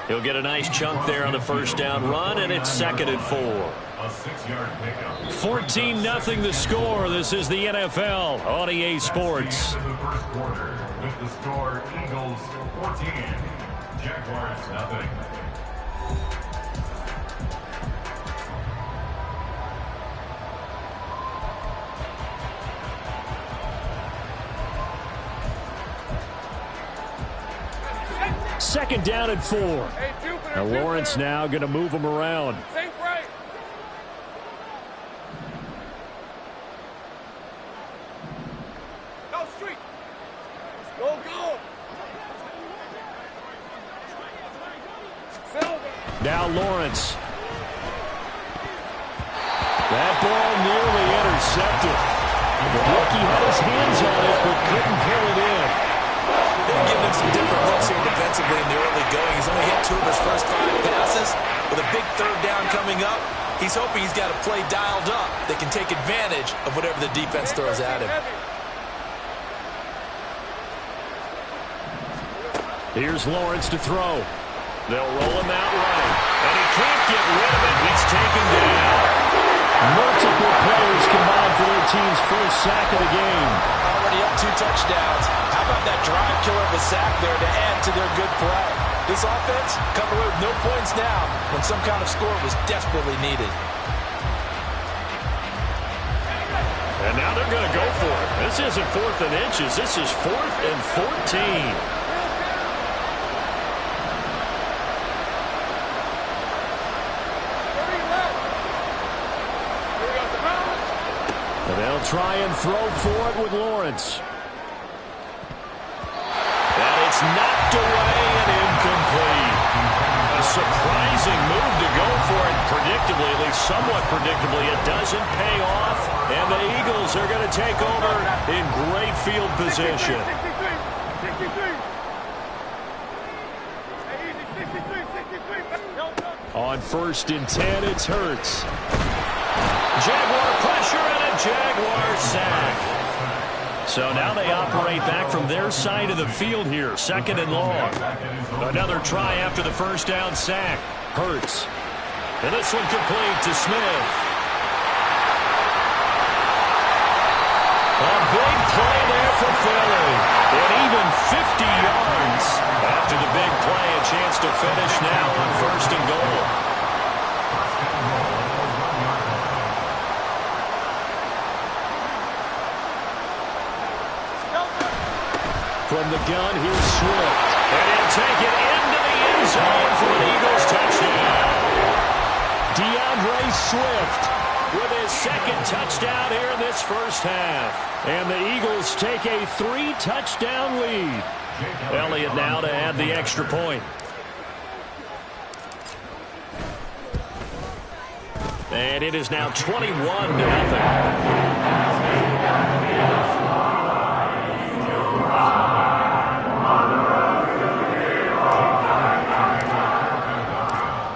He'll get a nice chunk there on the first down run, and it's 2nd and 4. A 6-yard pickup. 14-0 the score. This is the NFL on EA Sports. The first quarter with the score Eagles 14, Jaguars nothing. Second down and 4. Now Lawrence now going to move him around. Now Lawrence. That ball nearly intercepted. The rookie had his hands on it, but couldn't pull it in. They're giving him some different looks here defensively in the early going. He's only hit 2 of his first 5 passes. With a big 3rd down coming up, he's hoping he's got a play dialed up that can take advantage of whatever the defense throws at him. Here's Lawrence to throw. They'll roll him out right. And he can't get rid of it. He's taken down. Multiple players combined for their team's first sack of the game. Already up 2 touchdowns. How about that drive killer of a sack there to add to their good play? This offense coming away with no points now when some kind of score was desperately needed. And now they're going to go for it. This isn't 4th and inches. This is 4th and 14. And they'll try and throw for it with Lawrence. And it's knocked away and incomplete. A surprising move to go for it. Predictably, at least somewhat predictably, it doesn't pay off. And the Eagles are going to take over in great field position. On 1st and 10, it's Hurts. Jaguar pressure and a Jaguar sack. So now they operate back from their side of the field here. 2nd and long. Another try after the first down sack. Hurts. And this one complete to Smith. A big play there for Philly. And even 50 yards. After the big play, a chance to finish now on 1st and goal. From the gun, here's Swift. And he'll take it into the end zone for an Eagles touchdown. DeAndre Swift with his 2nd touchdown here in this first half. And the Eagles take a 3-touchdown lead. Elliott now to add the extra point. And it is now 21-0.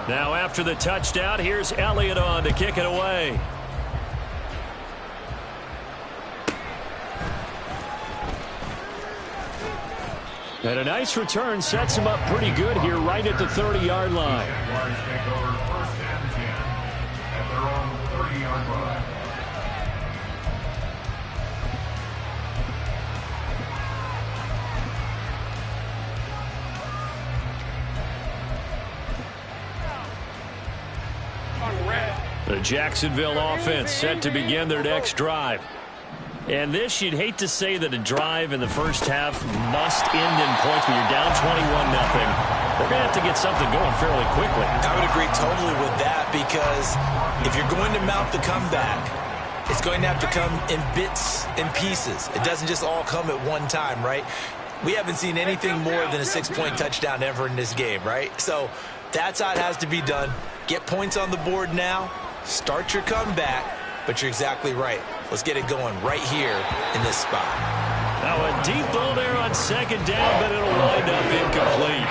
Now after the touchdown, here's Elliott on to kick it away. And a nice return sets him up pretty good here right at the 30-yard line. Jaguars take over 1st and 10 at their own 30-yard line. The Jacksonville offense set to begin their next drive. And this, you'd hate to say that a drive in the first half must end in points when you're down 21-0. They're going to have to get something going fairly quickly. I would agree totally with that, because if you're going to mount the comeback, it's going to have to come in bits and pieces. It doesn't just all come at one time, right? We haven't seen anything more than a 6-point touchdown ever in this game, right? So that's how it has to be done. Get points on the board now. Start your comeback. But you're exactly right. Let's get it going right here in this spot. Now a deep ball there on 2nd down, but it'll wind up incomplete.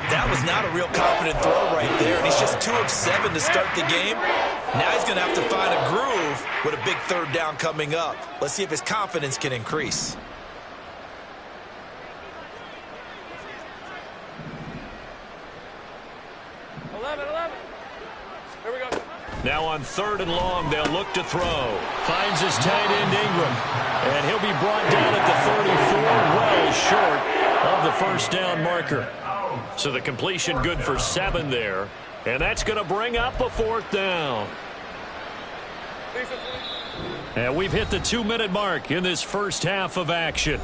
That was not a real confident throw right there, and he's just 2 of 7 to start the game. Now he's going to have to find a groove with a big 3rd down coming up. Let's see if his confidence can increase. Now on 3rd and long, they'll look to throw. Finds his tight end Ingram. And he'll be brought down at the 34, well short of the 1st down marker. So the completion good for 7 there. And that's going to bring up a 4th down. And we've hit the 2-minute mark in this first half of action.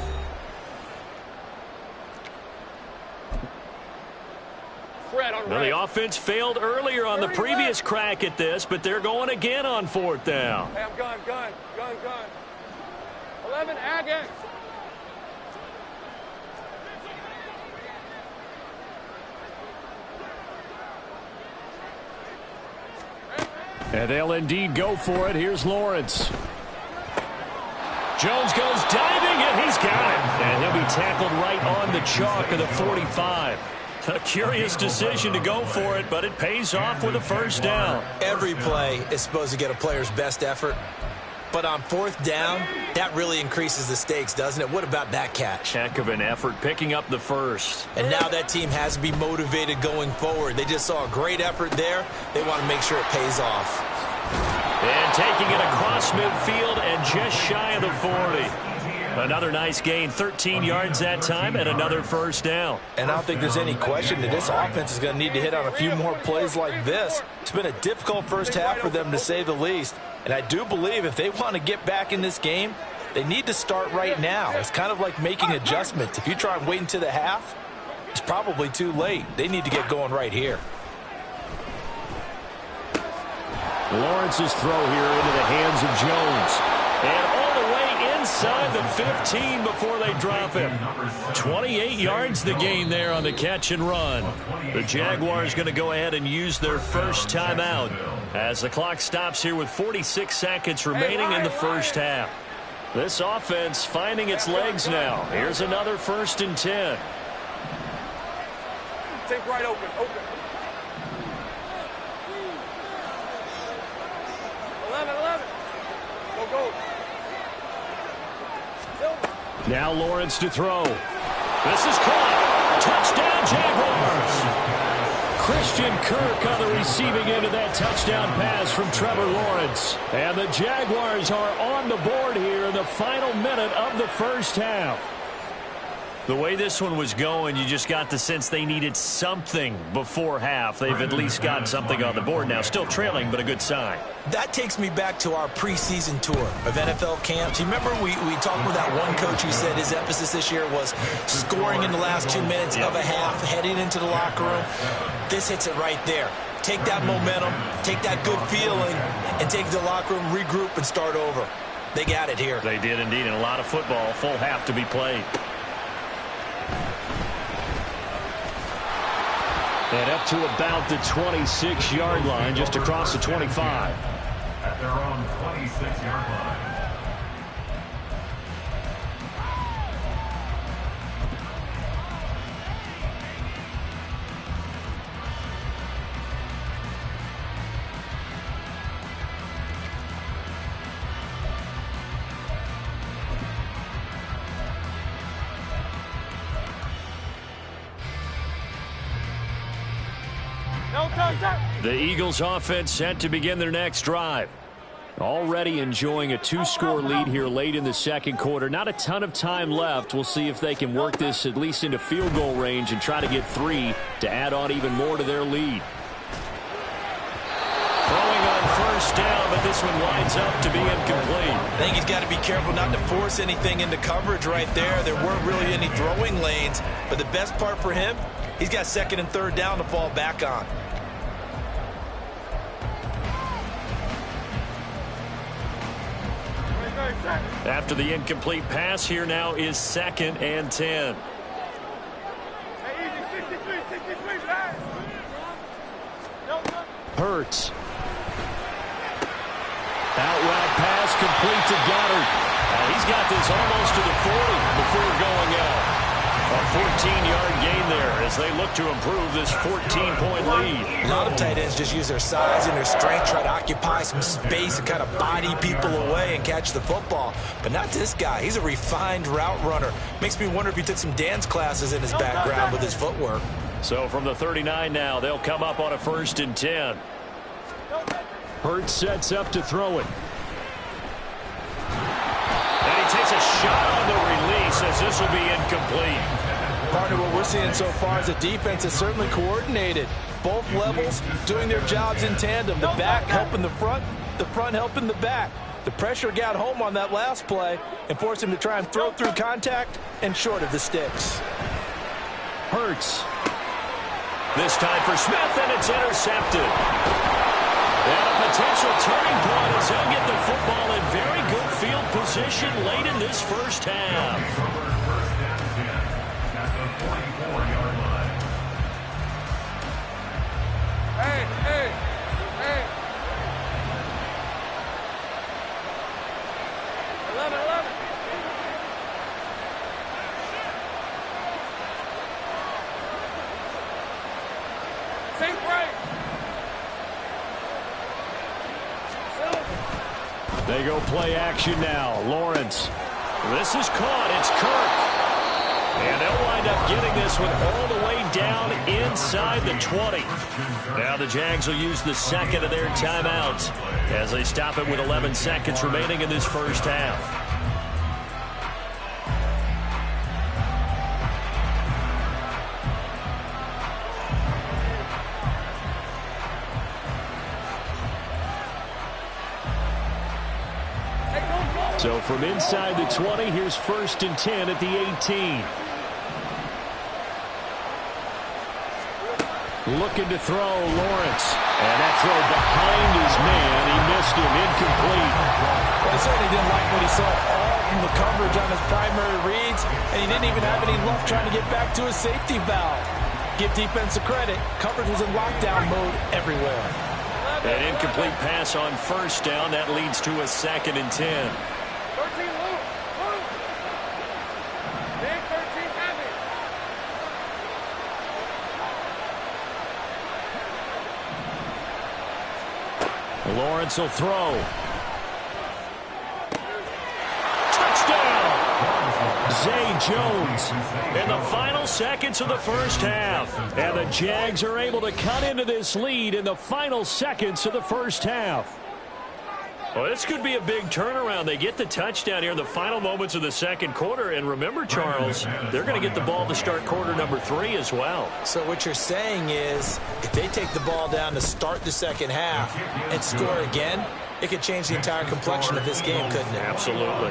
Well, the offense failed earlier on the previous crack at this, but they're going again on 4th down. Hey, I'm gun. 11, again. And they'll indeed go for it. Here's Lawrence. Jones goes diving, and he's got it. And he'll be tackled right on the chalk of the 45. A curious decision to go for it, but it pays off with a 1st down. Every play is supposed to get a player's best effort. But on 4th down, that really increases the stakes, doesn't it? What about that catch? Heck of an effort, picking up the 1st. And now that team has to be motivated going forward. They just saw a great effort there. They want to make sure it pays off. And taking it across midfield and just shy of the 40. Another nice gain, 13 yards that time, and another 1st down. And I don't think there's any question that this offense is going to need to hit on a few more plays like this. It's been a difficult first half for them, to say the least. And I do believe if they want to get back in this game, they need to start right now. It's kind of like making adjustments. If you try and wait until the half, it's probably too late. They need to get going right here. Lawrence's throw here into the hands of Jones. And all the way inside the 15 before they drop him. 28 yards the gain there on the catch and run. The Jaguars going to go ahead and use their first timeout as the clock stops here with 46 seconds remaining in the first half. This offense finding its legs now. Here's another 1st and 10. Take right open. 11. Go. Now Lawrence to throw. This is caught. Touchdown Jaguars. Christian Kirk on the receiving end of that touchdown pass from Trevor Lawrence. And the Jaguars are on the board here in the final minute of the first half. The way this one was going, you just got the sense they needed something before half. They've at least got something on the board now. Still trailing, but a good sign. That takes me back to our preseason tour of NFL camps. You remember we talked with that one coach who said his emphasis this year was scoring in the last 2 minutes of a half, heading into the locker room. This hits it right there. Take that momentum, take that good feeling, and take the locker room, regroup, and start over. They got it here. They did indeed, and a lot of football, full half to be played. And up to about the 26-yard line, just across the 25. At their own 26-yard line. The Eagles offense set to begin their next drive. Already enjoying a 2-score lead here late in the second quarter. Not a ton of time left. We'll see if they can work this at least into field goal range and try to get 3 to add on even more to their lead. Throwing on first down, but this one winds up to be incomplete. I think he's got to be careful not to force anything into coverage right there. There weren't really any throwing lanes, but the best part for him, he's got 2nd and 3rd down to fall back on. After the incomplete pass, here now is 2nd and 10. Hurts. Out route pass complete to Goddard. He's got this almost to the 40 before going out. A 14-yard gain there as they look to improve this 14-point lead. A lot of tight ends just use their size and their strength, try to occupy some space and kind of body people away and catch the football. But not this guy. He's a refined route runner. Makes me wonder if he took some dance classes in his background with his footwork. So from the 39 now, they'll come up on a 1st and 10. Hurts sets up to throw it. And he takes a shot on the release as this will be incomplete. Partner, what we're seeing so far is the defense is certainly coordinated. Both levels doing their jobs in tandem. The back helping the front helping the back. The pressure got home on that last play and forced him to try and throw through contact and short of the sticks. Hurts. This time for Smith, and it's intercepted. And a potential turning point as he'll get the football in very good field position late in this first half. They go play action now. Lawrence. This is caught. It's Kirk. And they'll wind up getting this one all the way down inside the 20. Now the Jags will use the 2nd of their timeouts as they stop it with 11 seconds remaining in this first half. So from inside the 20, here's 1st and 10 at the 18. Looking to throw, Lawrence. And that throw behind his man. He missed him, incomplete. Well, he certainly didn't like what he saw all from the coverage on his primary reads, and he didn't even have any luck trying to get back to his safety valve. Give defense a credit. Coverage was in lockdown mode everywhere. An incomplete pass on first down. That leads to a 2nd and 10. Lawrence will throw. Touchdown! Zay Jones in the final seconds of the first half. And the Jags are able to cut into this lead in the final seconds of the first half. Well, this could be a big turnaround. They get the touchdown here in the final moments of the second quarter. And remember, Charles, they're going to get the ball to start quarter number 3 as well. So what you're saying is if they take the ball down to start the second half and score again, it could change the entire complexion of this game, couldn't it? Absolutely.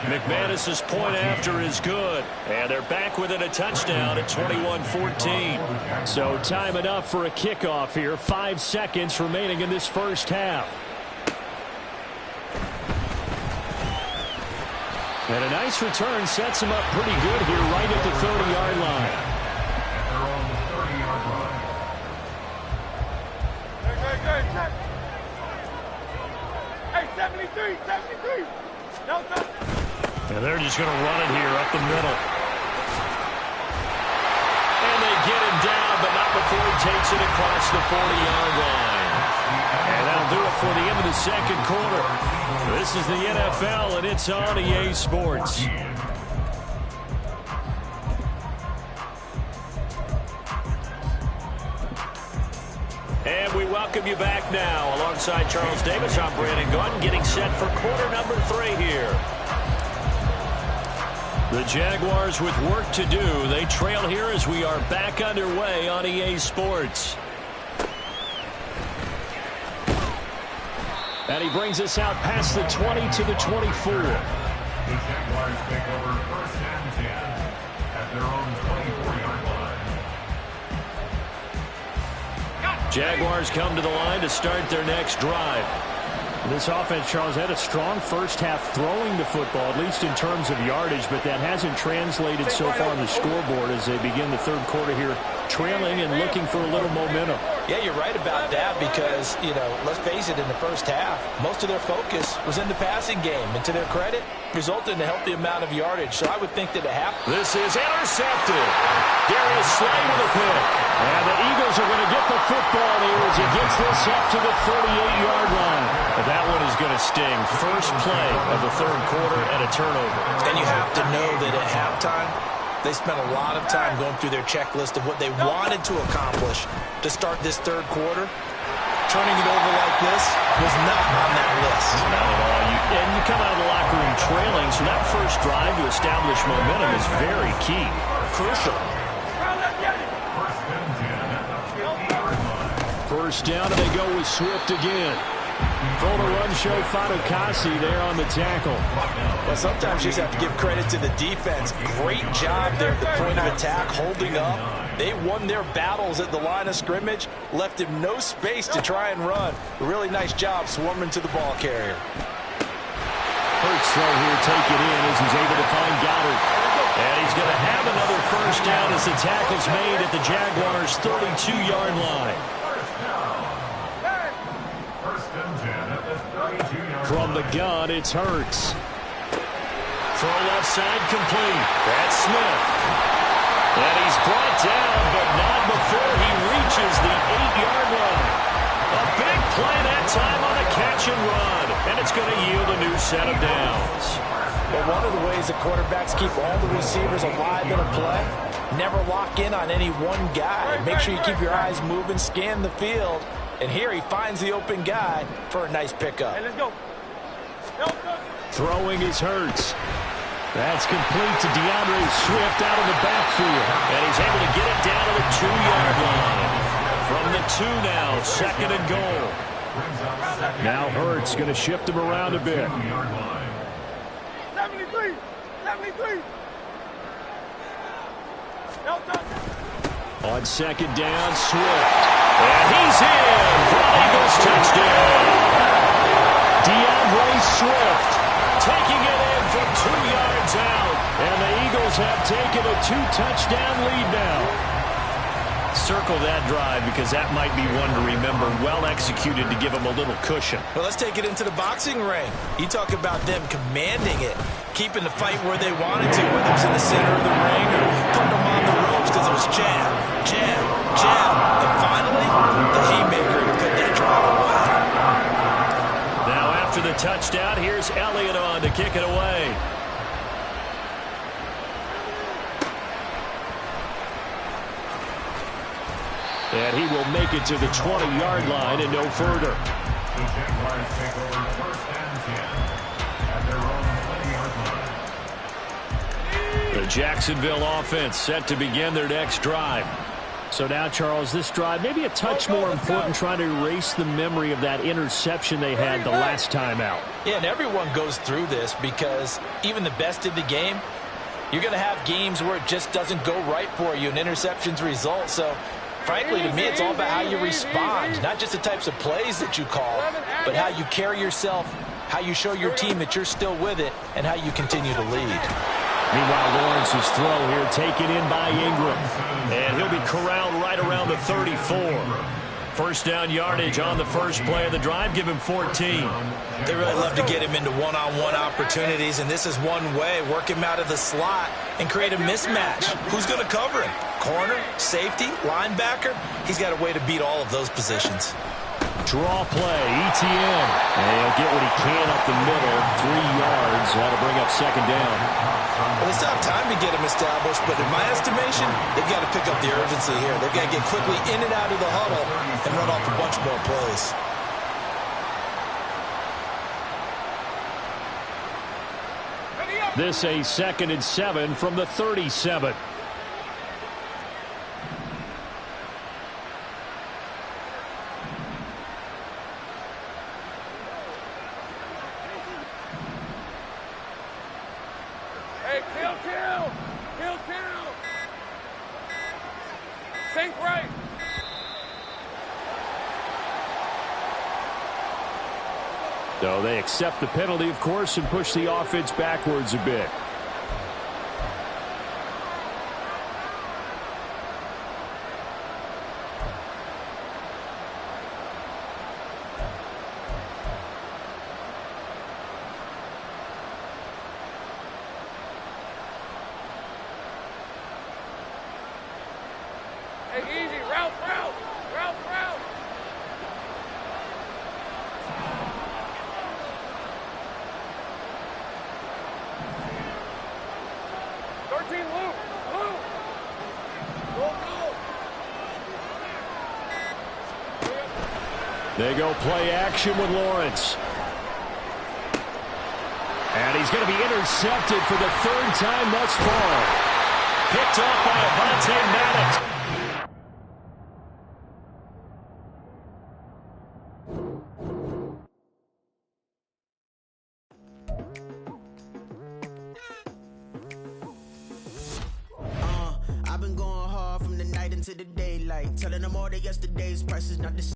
McManus's point after is good. And they're back within a touchdown at 21-14. So time enough for a kickoff here. 5 seconds remaining in this first half. And a nice return sets him up pretty good here right at the 30-yard line. is going to run it here up the middle. And they get him down, but not before he takes it across the 40-yard line. And that'll do it for the end of the second quarter. This is the NFL, and it's on EA Sports. And we welcome you back now. Alongside Charles Davis, I'm Brandon Gunn, getting set for quarter number 3 here. The Jaguars with work to do. They trail here as we are back underway on EA Sports. And he brings us out past the 20 to the 24. The Jaguars take over first and 10 at their own 24-yard line. Jaguars come to the line to start their next drive. This offense, Charles, had a strong first half throwing the football, at least in terms of yardage, but that hasn't translated so far on the scoreboard as they begin the third quarter here, trailing and looking for a little momentum. Yeah, you're right about that because, let's face it, in the first half, most of their focus was in the passing game. And to their credit, resulted in a healthy amount of yardage. So I would think that it happened. This is intercepted. Darius Slay with a pick. And the Eagles are going to get the football here as he gets this up to the 38-yard line. But that one is going to sting. First play of the third quarter and a turnover. And you have to know that at halftime, they spent a lot of time going through their checklist of what they wanted to accomplish to start this third quarter. Turning it over like this was not on that list. Not at all. And you come out of the locker room trailing, so that first drive to establish momentum is very key. Crucial. First down, and they go with Swift again. Full to run show Fatukasi there on the tackle. Well, sometimes you just have to give credit to the defense. Great job there at the point of attack, holding up. They won their battles at the line of scrimmage, left him no space to try and run. A really nice job swarming to the ball carrier. Hurts throw here, take it in as he's able to find Goddard. And he's going to have another first down as the tackle's made at the Jaguars' 32-yard line. From the gun, it's Hurts. Throw left side complete. That's Smith. And he's brought down, but not before he reaches the 8-yard line. A big play that time on a catch and run. And it's going to yield a new set of downs. But one of the ways the quarterbacks keep all the receivers alive in a play, never lock in on any one guy. Make sure you keep your eyes moving, scan the field. And here he finds the open guy for a nice pickup. Hey, let's go. Throwing is Hurts. That's complete to DeAndre Swift out of the backfield. And he's able to get it down to the 2-yard line. From the 2 now, second and goal. Now Hurts going to shift him around a bit. 73. 73. On second down, Swift. And he's in for an Eagles touchdown. DeAndre Swift taking it in from 2 yards out. And the Eagles have taken a 2-touchdown lead now. Circle that drive because that might be one to remember. Well executed to give them a little cushion. Well, let's take it into the boxing ring. You talk about them commanding it, keeping the fight where they wanted to, whether it was in the center of the ring or putting them on the ropes because it was jab, jab, jab. And finally, the haymaker to put that drive away. Now after the touchdown, here's Elliott on to kick it away. And he will make it to the 20-yard line and no further. The Jaguars take over first and 10 at their own 20-yard line. The Jacksonville offense set to begin their next drive. So now, Charles, this drive maybe a touch more important, trying to erase the memory of that interception they had the last time out. Yeah, and everyone goes through this because even the best in the game, you're going to have games where it just doesn't go right for you and interceptions result. So frankly, to me, it's all about how you respond, not just the types of plays that you call, but how you carry yourself, how you show your team that you're still with it, and how you continue to lead. Meanwhile, Lawrence's throw here taken in by Ingram. And he'll be corralled right around the 34. First down yardage on the first play of the drive. Give him 14. They really love to get him into one-on-one opportunities, and this is one way. Work him out of the slot and create a mismatch. Who's going to cover him? Corner, safety, linebacker? He's got a way to beat all of those positions. Draw play, ETN. And he'll get what he can up the middle. 3 yards. That'll bring up second down. Well, they still have time to get him established, but in my estimation, they've got to pick up the urgency here. They've got to get quickly in and out of the huddle and run off a bunch more plays. This a 2nd and 7 from the 37. Sink right. So they accept the penalty, of course, and push the offense backwards a bit. Hey, easy. Route. Route. 13 loop. Go. They go play action with Lawrence. And he's going to be intercepted for the 3rd time thus far. Picked up by Avonte Maddox. I've been going hard from the night into the daylight, telling them all that yesterday's price is not the same.